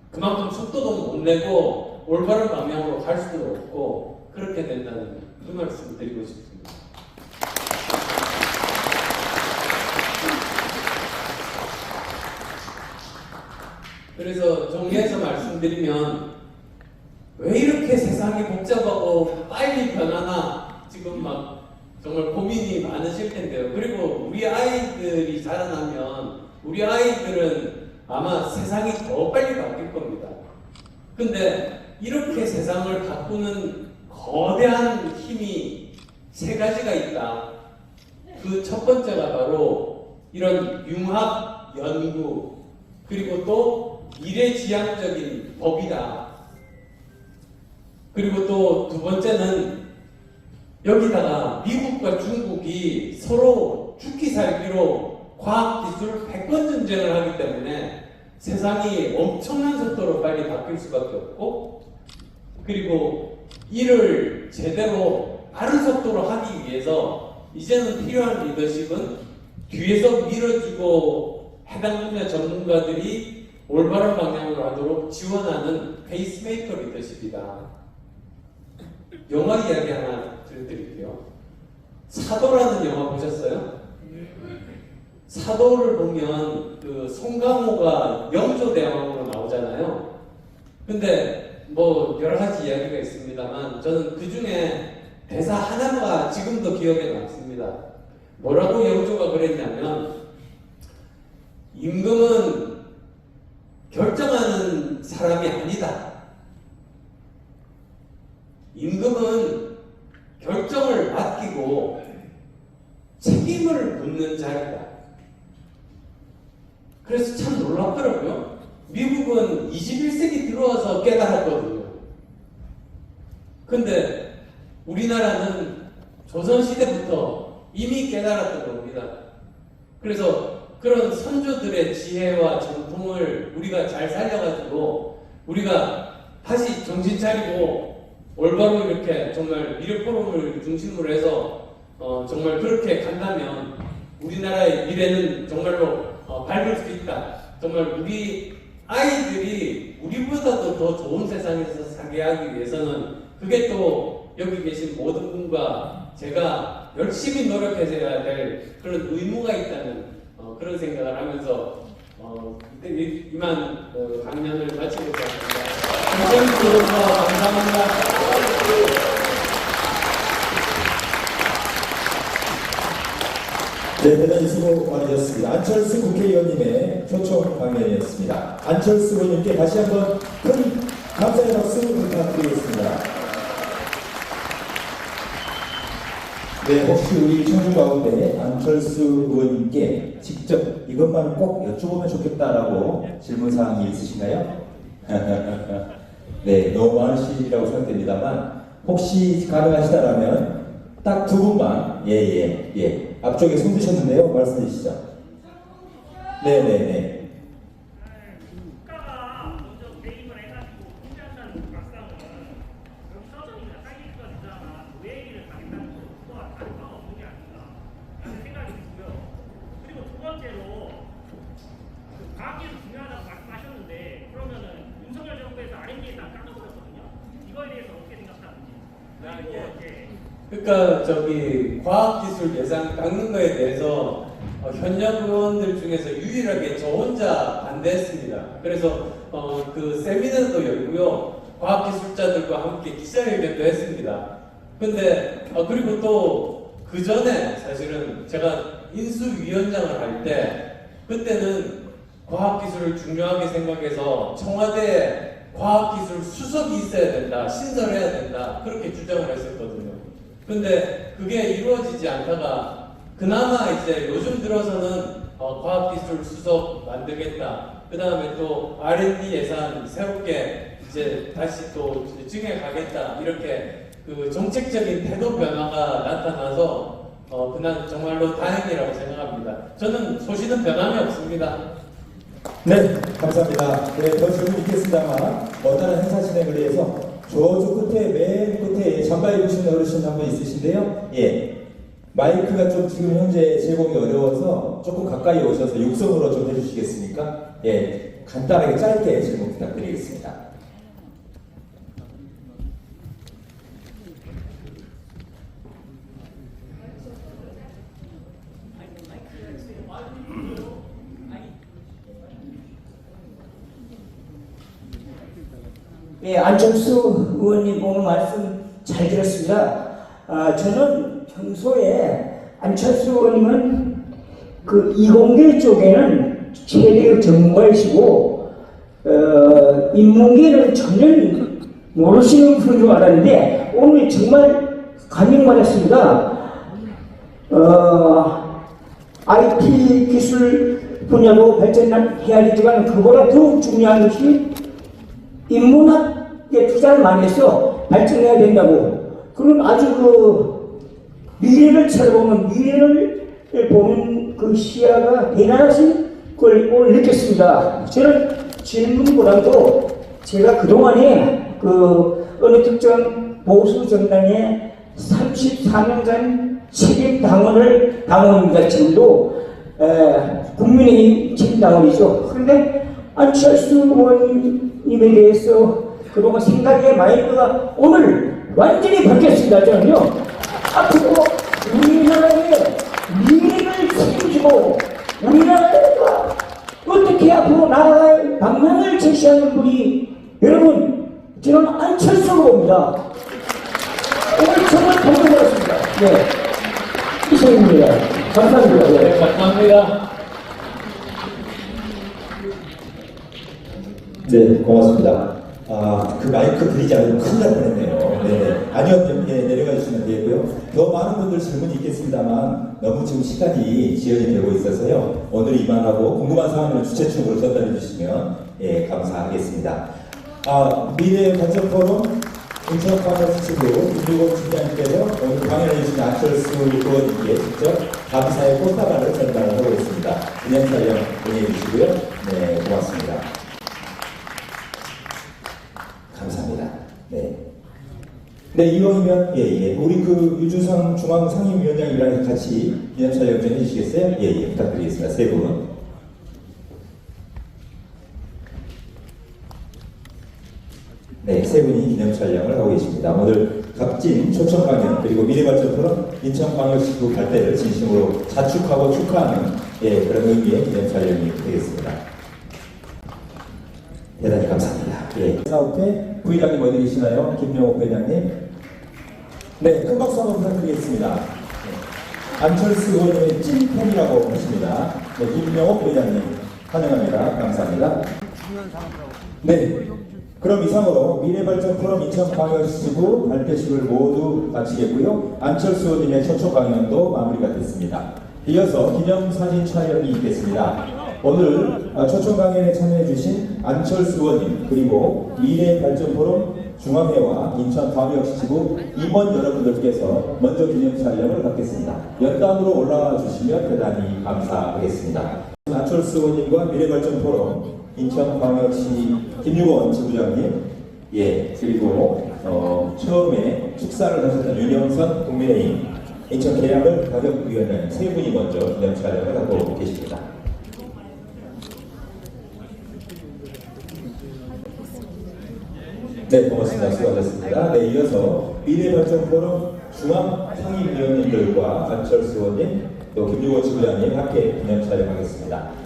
Speaker 4: 그만큼 속도도 못 내고 올바른 방향으로 갈 수도 없고 그렇게 된다는 그 말씀을 드리고 싶습니다. 그래서 정리해서 말씀드리면 왜 이렇게 세상이 복잡하고 빨리 변하나 지금 막 정말 고민이 많으실 텐데요. 그리고 우리 아이들이 자라나면 우리 아이들은 아마 세상이 더 빨리 바뀔 겁니다. 근데 이렇게 세상을 바꾸는 거대한 힘이 세 가지가 있다. 그 첫 번째가 바로 이런 융합 연구 그리고 또 미래지향적인 법이다. 그리고 또 두 번째는 여기다가 미국과 중국이 서로 죽기 살기로 과학기술 패권 전쟁을 하기 때문에 세상이 엄청난 속도로 빨리 바뀔 수밖에 없고 그리고 이를 제대로 빠른 속도로 하기 위해서 이제는 필요한 리더십은 뒤에서 밀어주고 해당 분야 전문가들이 올바른 방향으로 하도록 지원하는 페이스메이커 리더십이다. 영화 이야기 하나 들려드릴게요. 사도라는 영화 보셨어요? 사도를 보면 그 송강호가 영조대왕으로 나오잖아요. 근데 뭐 여러 가지 이야기가 있습니다만 저는 그 중에 대사 하나가 지금도 기억에 남습니다. 뭐라고 영조가 그랬냐면 임금은 결정하는 사람이 아니다. 임금은 결정을 맡기고 책임을 묻는 자리다. 그래서 참 놀랍더라고요. 미국은 21세기 들어와서 깨달았거든요. 근데 우리나라는 조선시대부터 이미 깨달았던 겁니다. 그래서 그런 선조들의 지혜와 전통을 우리가 잘 살려가지고 우리가 다시 정신 차리고 올바로 이렇게 정말 미래 포럼을 중심으로 해서 정말 그렇게 간다면 우리나라의 미래는 정말로 밝을 수 있다. 정말 우리 아이들이 우리보다도 더 좋은 세상에서 살게 하기 위해서는 그게 또 여기 계신 모든 분과 제가 열심히 노력해야 될 그런 의무가 있다는 그런 생각을 하면서 이만 강연을 마치겠습니다. 감사합니다.
Speaker 2: 네, 대단히 수고 많으셨습니다. 안철수 국회의원님의 초청 강연이었습니다. 안철수 의원님께 다시 한번 큰 감사의 박수 부탁드리겠습니다. 네, 혹시 우리 청중 가운데 안철수 의원님께 직접 이것만 꼭 여쭤보면 좋겠다라고 질문사항이 있으신가요? 네, 너무 많으시리라고 생각됩니다만 혹시 가능하시다라면 딱 두 분만 예. 앞쪽에 손 드셨는데요. 말씀해 주시죠. 네네네.
Speaker 3: 국가가 먼저 개입을 해가지고 통제한다는 막상은 서점이나 사기과지나 노예기를 가겠다는 것과 다를 바가 없는 게 아닌가 라는 생각이 들고요. 그리고 두 번째로 과학기술 중요하다고 말씀하셨는데 그러면은 윤석열 정부에서 R&D에 다 깎아버렸거든요. 이거에 대해서 어떻게 생각하는지.
Speaker 4: 그러니까 저기 과학기술 예산 깎는 거에 대해서 현역 의원들 중에서 유일하게 저 혼자 반대했습니다. 그래서 그 세미나도 열고요. 과학기술자들과 함께 기자회견도 했습니다. 근데 그리고 또 그 전에 사실은 제가 인수위원장을 할 때 그때는 과학기술을 중요하게 생각해서 청와대에 과학기술 수석이 있어야 된다, 신설해야 된다 그렇게 주장을 했었거든요. 근데 그게 이루어지지 않다가 그나마 이제 요즘 들어서는 과학기술 수석 만들겠다. 그 다음에 또 R&D 예산 새롭게 이제 다시 또 증액 가겠다. 이렇게 그 정책적인 태도 변화가 나타나서 그날 정말로 다행이라고 생각합니다. 저는 소신은 변함이 없습니다.
Speaker 2: 네, 감사합니다. 네, 더 질문 있겠습니다만 다른 행사 진행을 위해서 저쪽 끝에 맨 끝에 잠바 입으신 어르신 한 분 있으신데요. 예, 마이크가 좀 지금 현재 제공이 어려워서 조금 가까이 오셔서 육성으로 좀 해주시겠습니까? 예, 간단하게 짧게 질문 부탁드리겠습니다.
Speaker 5: 예, 안철수 의원님 오늘 말씀 잘 들었습니다. 저는 평소에 안철수 의원님은 그 이공계 쪽에는 최대의 전문가이시고 인문계는 전혀 모르시는 분인 줄 알았는데 오늘 정말 감명받았습니다. IT 기술 분야로 발전해야 되지만 그보다 더욱 중요한 것이 인문학에 투자를 많이 해서 발전해야 된다고. 그런 아주 그 미래를 쳐다보면 미래를 보는 그 시야가 대단하신 걸 오늘 느꼈습니다. 저는 질문보다도 제가 그동안에 그 어느 특정 보수 정당의 34년간 책임 당원입니다. 지금도 국민의힘 책임 당원이죠. 그런데 안철수 의원님에 대해서 그동안 생각의 마인드가 오늘 완전히 바뀌었습니다. 저는요. 앞으로 우리나라의 미래를 책임지고 우리나라가 어떻게 앞으로 나아갈 방향을 제시하는 분이 여러분 저는 안철수 후보입니다. 오늘 정말 감동받았습니다. 네, 이상입니다. 감사합니다.
Speaker 4: 네, 감사합니다.
Speaker 2: 네, 고맙습니다. 그 마이크 들이지 않으면 큰일 날 뻔했네요. 네, 아니요, 네, 내려가 주시면 되고요. 더 많은 분들 질문이 있겠습니다만 너무 지금 시간이 지연이 되고 있어서요. 오늘 이만하고 궁금한 사항을 주최측으로 전달해 주시면 예, 감사하겠습니다. 미래 발전 포럼 인천광역시도 김주곤 팀장님께서 오늘 강연해 주신 안철수 의원님께 직접 감사의 꽃다발을 전달하고 있습니다. 그냥 촬영 보내해 주시고요. 네, 고맙습니다. 감사합니다. 네. 네, 이왕이면, 우리 그 유주상 중앙상임위원장이랑 같이 기념촬영 좀 해주시겠어요? 부탁드리겠습니다. 세 분. 네, 세 분이 기념촬영을 하고 계십니다. 오늘 값진 초청 강연, 그리고 미래발전 포럼 인천광역시구 발대를 진심으로 자축하고 축하하는 그런 의미의 기념촬영이 되겠습니다. 대단히 감사합니다. 사업회 부회장님 어디 계시나요? 김명옥 부회장님. 네, 큰 박수 한번 부탁드리겠습니다. 네. 안철수 의원님의 찐팬이라고 하십니다. 네, 김명옥 부회장님 환영합니다. 감사합니다. 네, 그럼 이상으로 미래발전 포럼 인천광역시구 발대식을 모두 마치겠고요. 안철수 의원님의 초청 강연도 마무리가 됐습니다. 이어서 기념사진 촬영이 있겠습니다. 오늘 초청 강연에 참여해주신 안철수 의원님 그리고 미래발전포럼 중앙회와 인천광역시구 임원 여러분들께서 먼저 기념 촬영을 갖겠습니다. 연단으로 올라와 주시면 대단히 감사하겠습니다. 안철수 의원님과 미래발전포럼 인천광역시 김유건 지부장님, 그리고 처음에 축사를 하셨던 윤영선 국민의힘 인천계양을 가격위원장 세 분이 먼저 기념 촬영을 하고 계십니다. 네, 고맙습니다. 수고하셨습니다. 네, 이어서 미래발전포럼 중앙상임위원님들과 안철수 의원님, 또 김유건 지부장님 함께 기념 촬영하겠습니다.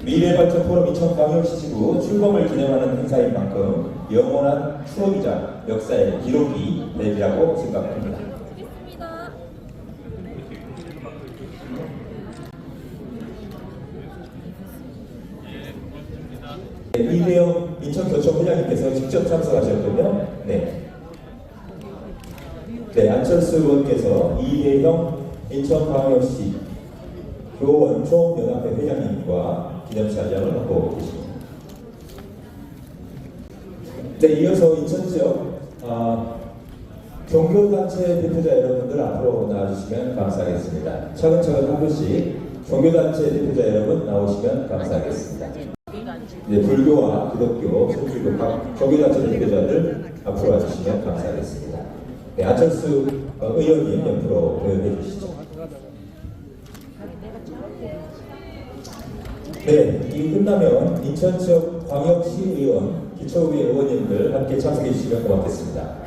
Speaker 2: 미래발전포럼 인천광역시지구 출범을 기념하는 행사인 만큼 영원한 추억이자 역사의 기록이 되리라고 생각합니다. 이대영 인천교총 회장님께서 직접 참석하셨군요. 네, 안철수 의원께서 이대영 인천광역시 교원 총연합회 회장님과 기념촬영을 하고 계십니다. 네, 이어서 인천 지역 종교단체 대표자 여러분들 앞으로 나와주시면 감사하겠습니다. 차근차근 한 분씩 종교단체 대표자 여러분 나오시면 감사하겠습니다. 네, 불교와 기독교, 소불교 각 종교단체 대표자들 앞으로 와주시면 감사하겠습니다. 네, 안철수 의원님 옆으로 보여해 주시죠. 네, 이 끝나면 인천 지역 광역시의원, 기초의회 의원님들 함께 참석해 주시면 고맙겠습니다.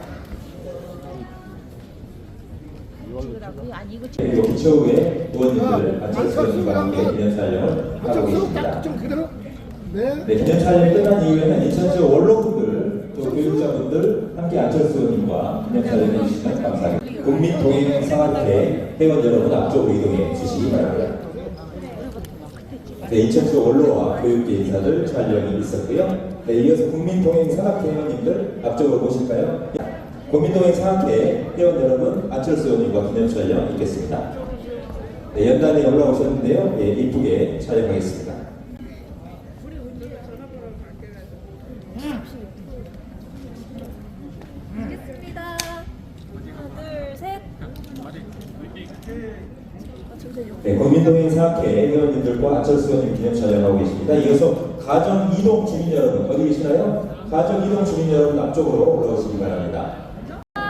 Speaker 2: 그리고 기초의회 의원님들 안철수 의원님과 함께 기념 촬영을 하고 계십니다. 네, 기념 촬영이 끝난 이후에는 인천 지역 원로분들, 또 교육자분들 함께 안철수 의원님과 기념 촬영해 주시면 감사하겠습니다. 국민동행상학회 회원 여러분 앞쪽으로 이동해 주시기 바랍니다. 네, 인천 지역 원로와 교육계 인사들 촬영이 있었고요. 네, 이어서 국민동행상학회 회원님들 앞쪽으로 보실까요? 국민동행상학회 회원 여러분 안철수 의원님과 기념 촬영 있겠습니다. 네, 연단에 올라오셨는데요. 이쁘게 촬영하겠습니다.
Speaker 6: 알겠습니다. 하나, 둘, 셋.
Speaker 2: 네, 국민동행상학회 회원님들과 안철수 의원님 기념 촬영하고 계십니다. 이어서 가정 이동 주민 여러분 어디 계시나요? 가정 이동 주민 여러분 앞쪽으로 올라오시기 바랍니다.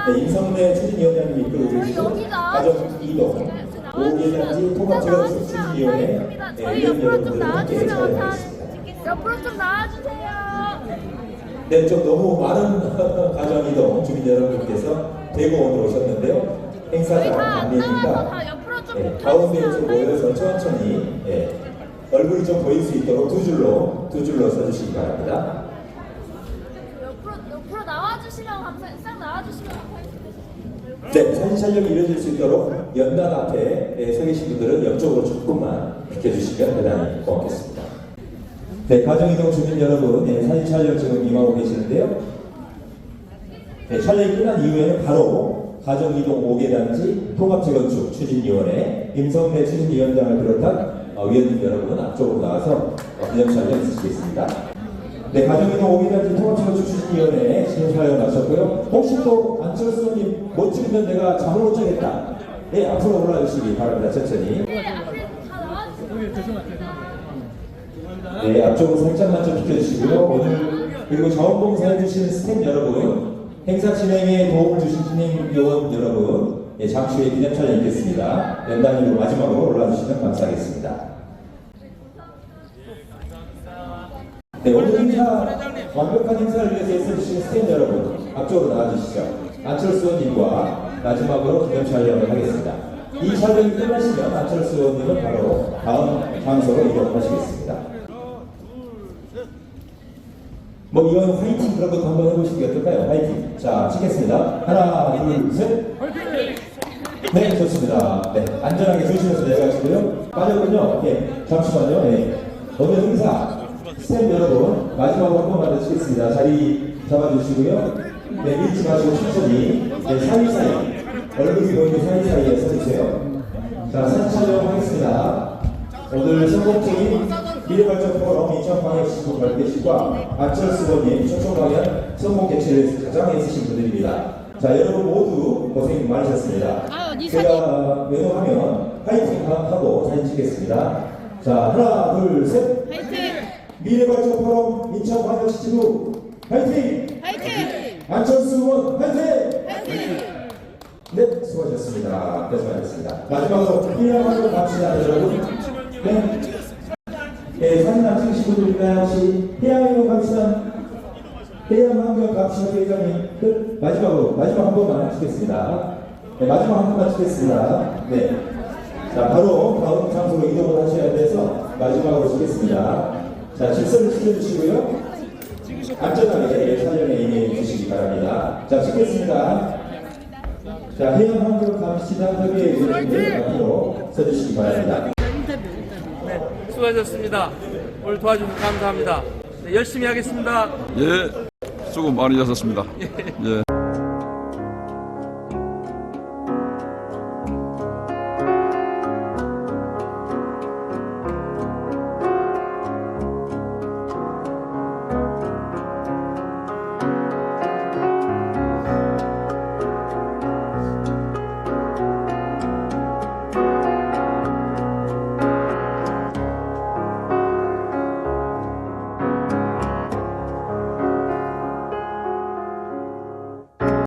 Speaker 2: 네, 임성래 추진위원장님이 이끌고 계시고 가정 이동 오개단지 통합재건축 추진위원회
Speaker 6: 저희 옆으로 좀 나와주시면 감사하겠습니다. 옆으로 좀 나와주세요.
Speaker 2: 네, 좀 너무 많은 가정 이동 주민 여러분께서 대구원으로 오셨는데요. 행사장 안내니까 가운데 좀 모여서 천천히 얼굴이 좀 보일 수 있도록 두 줄로 서주시기 바랍니다.
Speaker 6: 옆으로 나와주시면 감사해요. 싹 나와주시면 감사하겠습니다.
Speaker 2: 네, 사진 촬영이 이루어질 수 있도록 연단 앞에 서 계신 분들은 옆쪽으로 조금만 비켜주시면 대단히 고맙겠습니다. 네, 가정이동 주민 여러분, 사진 촬영 지금 임하고 계시는데요. 네, 촬영이 끝난 이후에는 바로 가정이동 5개단지 통합재건축 추진위원회 임성래 추진위원장을 비롯한 위원님 여러분 앞쪽으로 나와서 기념 촬영 있으시겠습니다. 네, 가정이동 5개단지 통합재건축 추진위원회 기념 촬영 마쳤고요. 혹시 또 안철수 의원님 못 찍으면 내가 잠을 못 자겠다. 네, 앞으로 올라주시기 바랍니다. 천천히. 네, 앞쪽으로 살짝만 좀 비켜주시고요. 오늘 그리고 자원봉사 해주시는 스태프 여러분, 행사 진행에 도움을 주신 신임 요원 여러분, 잠시 후에 기념 촬영 있겠습니다. 연단위로 마지막으로 올라주시면 감사하겠습니다. 네, 오늘 행사 완벽한 행사를 위해서 애써주시는 스태프 여러분, 앞쪽으로 나와주시죠. 안철수 의원님과 마지막으로 기념 촬영을 하겠습니다. 이 촬영이 끝나시면 안철수 의원님은 바로 다음 장소로 이동하시겠습니다. 뭐 이건 화이팅 그런 것도 한번 해보시는 게 어떨까요? 화이팅. 자, 찍겠습니다. 하나, 둘, 셋. 네, 좋습니다. 네, 안전하게 조심해서 내려가시고요. 빠졌군요. 네, 잠시만요. 네. 오늘 행사 스태프 여러분 마지막으로 한 번만 더 찍겠습니다. 자리 잡아주시고요. 네, 밀지 마시고 천천히 사이사이 얼굴이 보이는 사이사이에 서주세요. 자, 사진 촬영하겠습니다. 오늘 성공적인 미래발전 포럼 인천광역시구 발대시과 안철수 의원님 초청강연 성공 개최를 위해서 가장 애쓰신 분들입니다. 자, 여러분 모두 고생 많으셨습니다. 제가 외도하면 파이팅 하고 사진 찍겠습니다. 자, 하나, 둘, 셋. 파이팅! 미래발전 포럼 인천광역시구 파이팅! 파이팅! 안철수 의원 파이팅! 파이팅! 네, 수고하셨습니다. 고생하셨습니다. 마지막으로 희망을 갑시다, 여러분. 네. 네, 사진 안 찍으신 분들인가요? 혹시 해양환경 갑시다. 해양환경 갑시다, 회장님. 마지막 한 번만 찍겠습니다. 네, 마지막 한 번만 찍겠습니다. 네. 자, 바로 다음 장소로 이동을 하셔야 돼서 마지막으로 찍겠습니다. 자, 질서를 지켜주시고요. 안전하게 촬영에 임해 주시기 바랍니다. 자, 찍겠습니다. 자, 해양환경 갑시다. 협의회 앞으로 서주시기 바랍니다.
Speaker 7: 네, 수고하셨습니다. 오늘 도와주셔서 감사합니다. 네, 열심히 하겠습니다.
Speaker 1: 예, 수고 많으셨습니다.
Speaker 7: 예.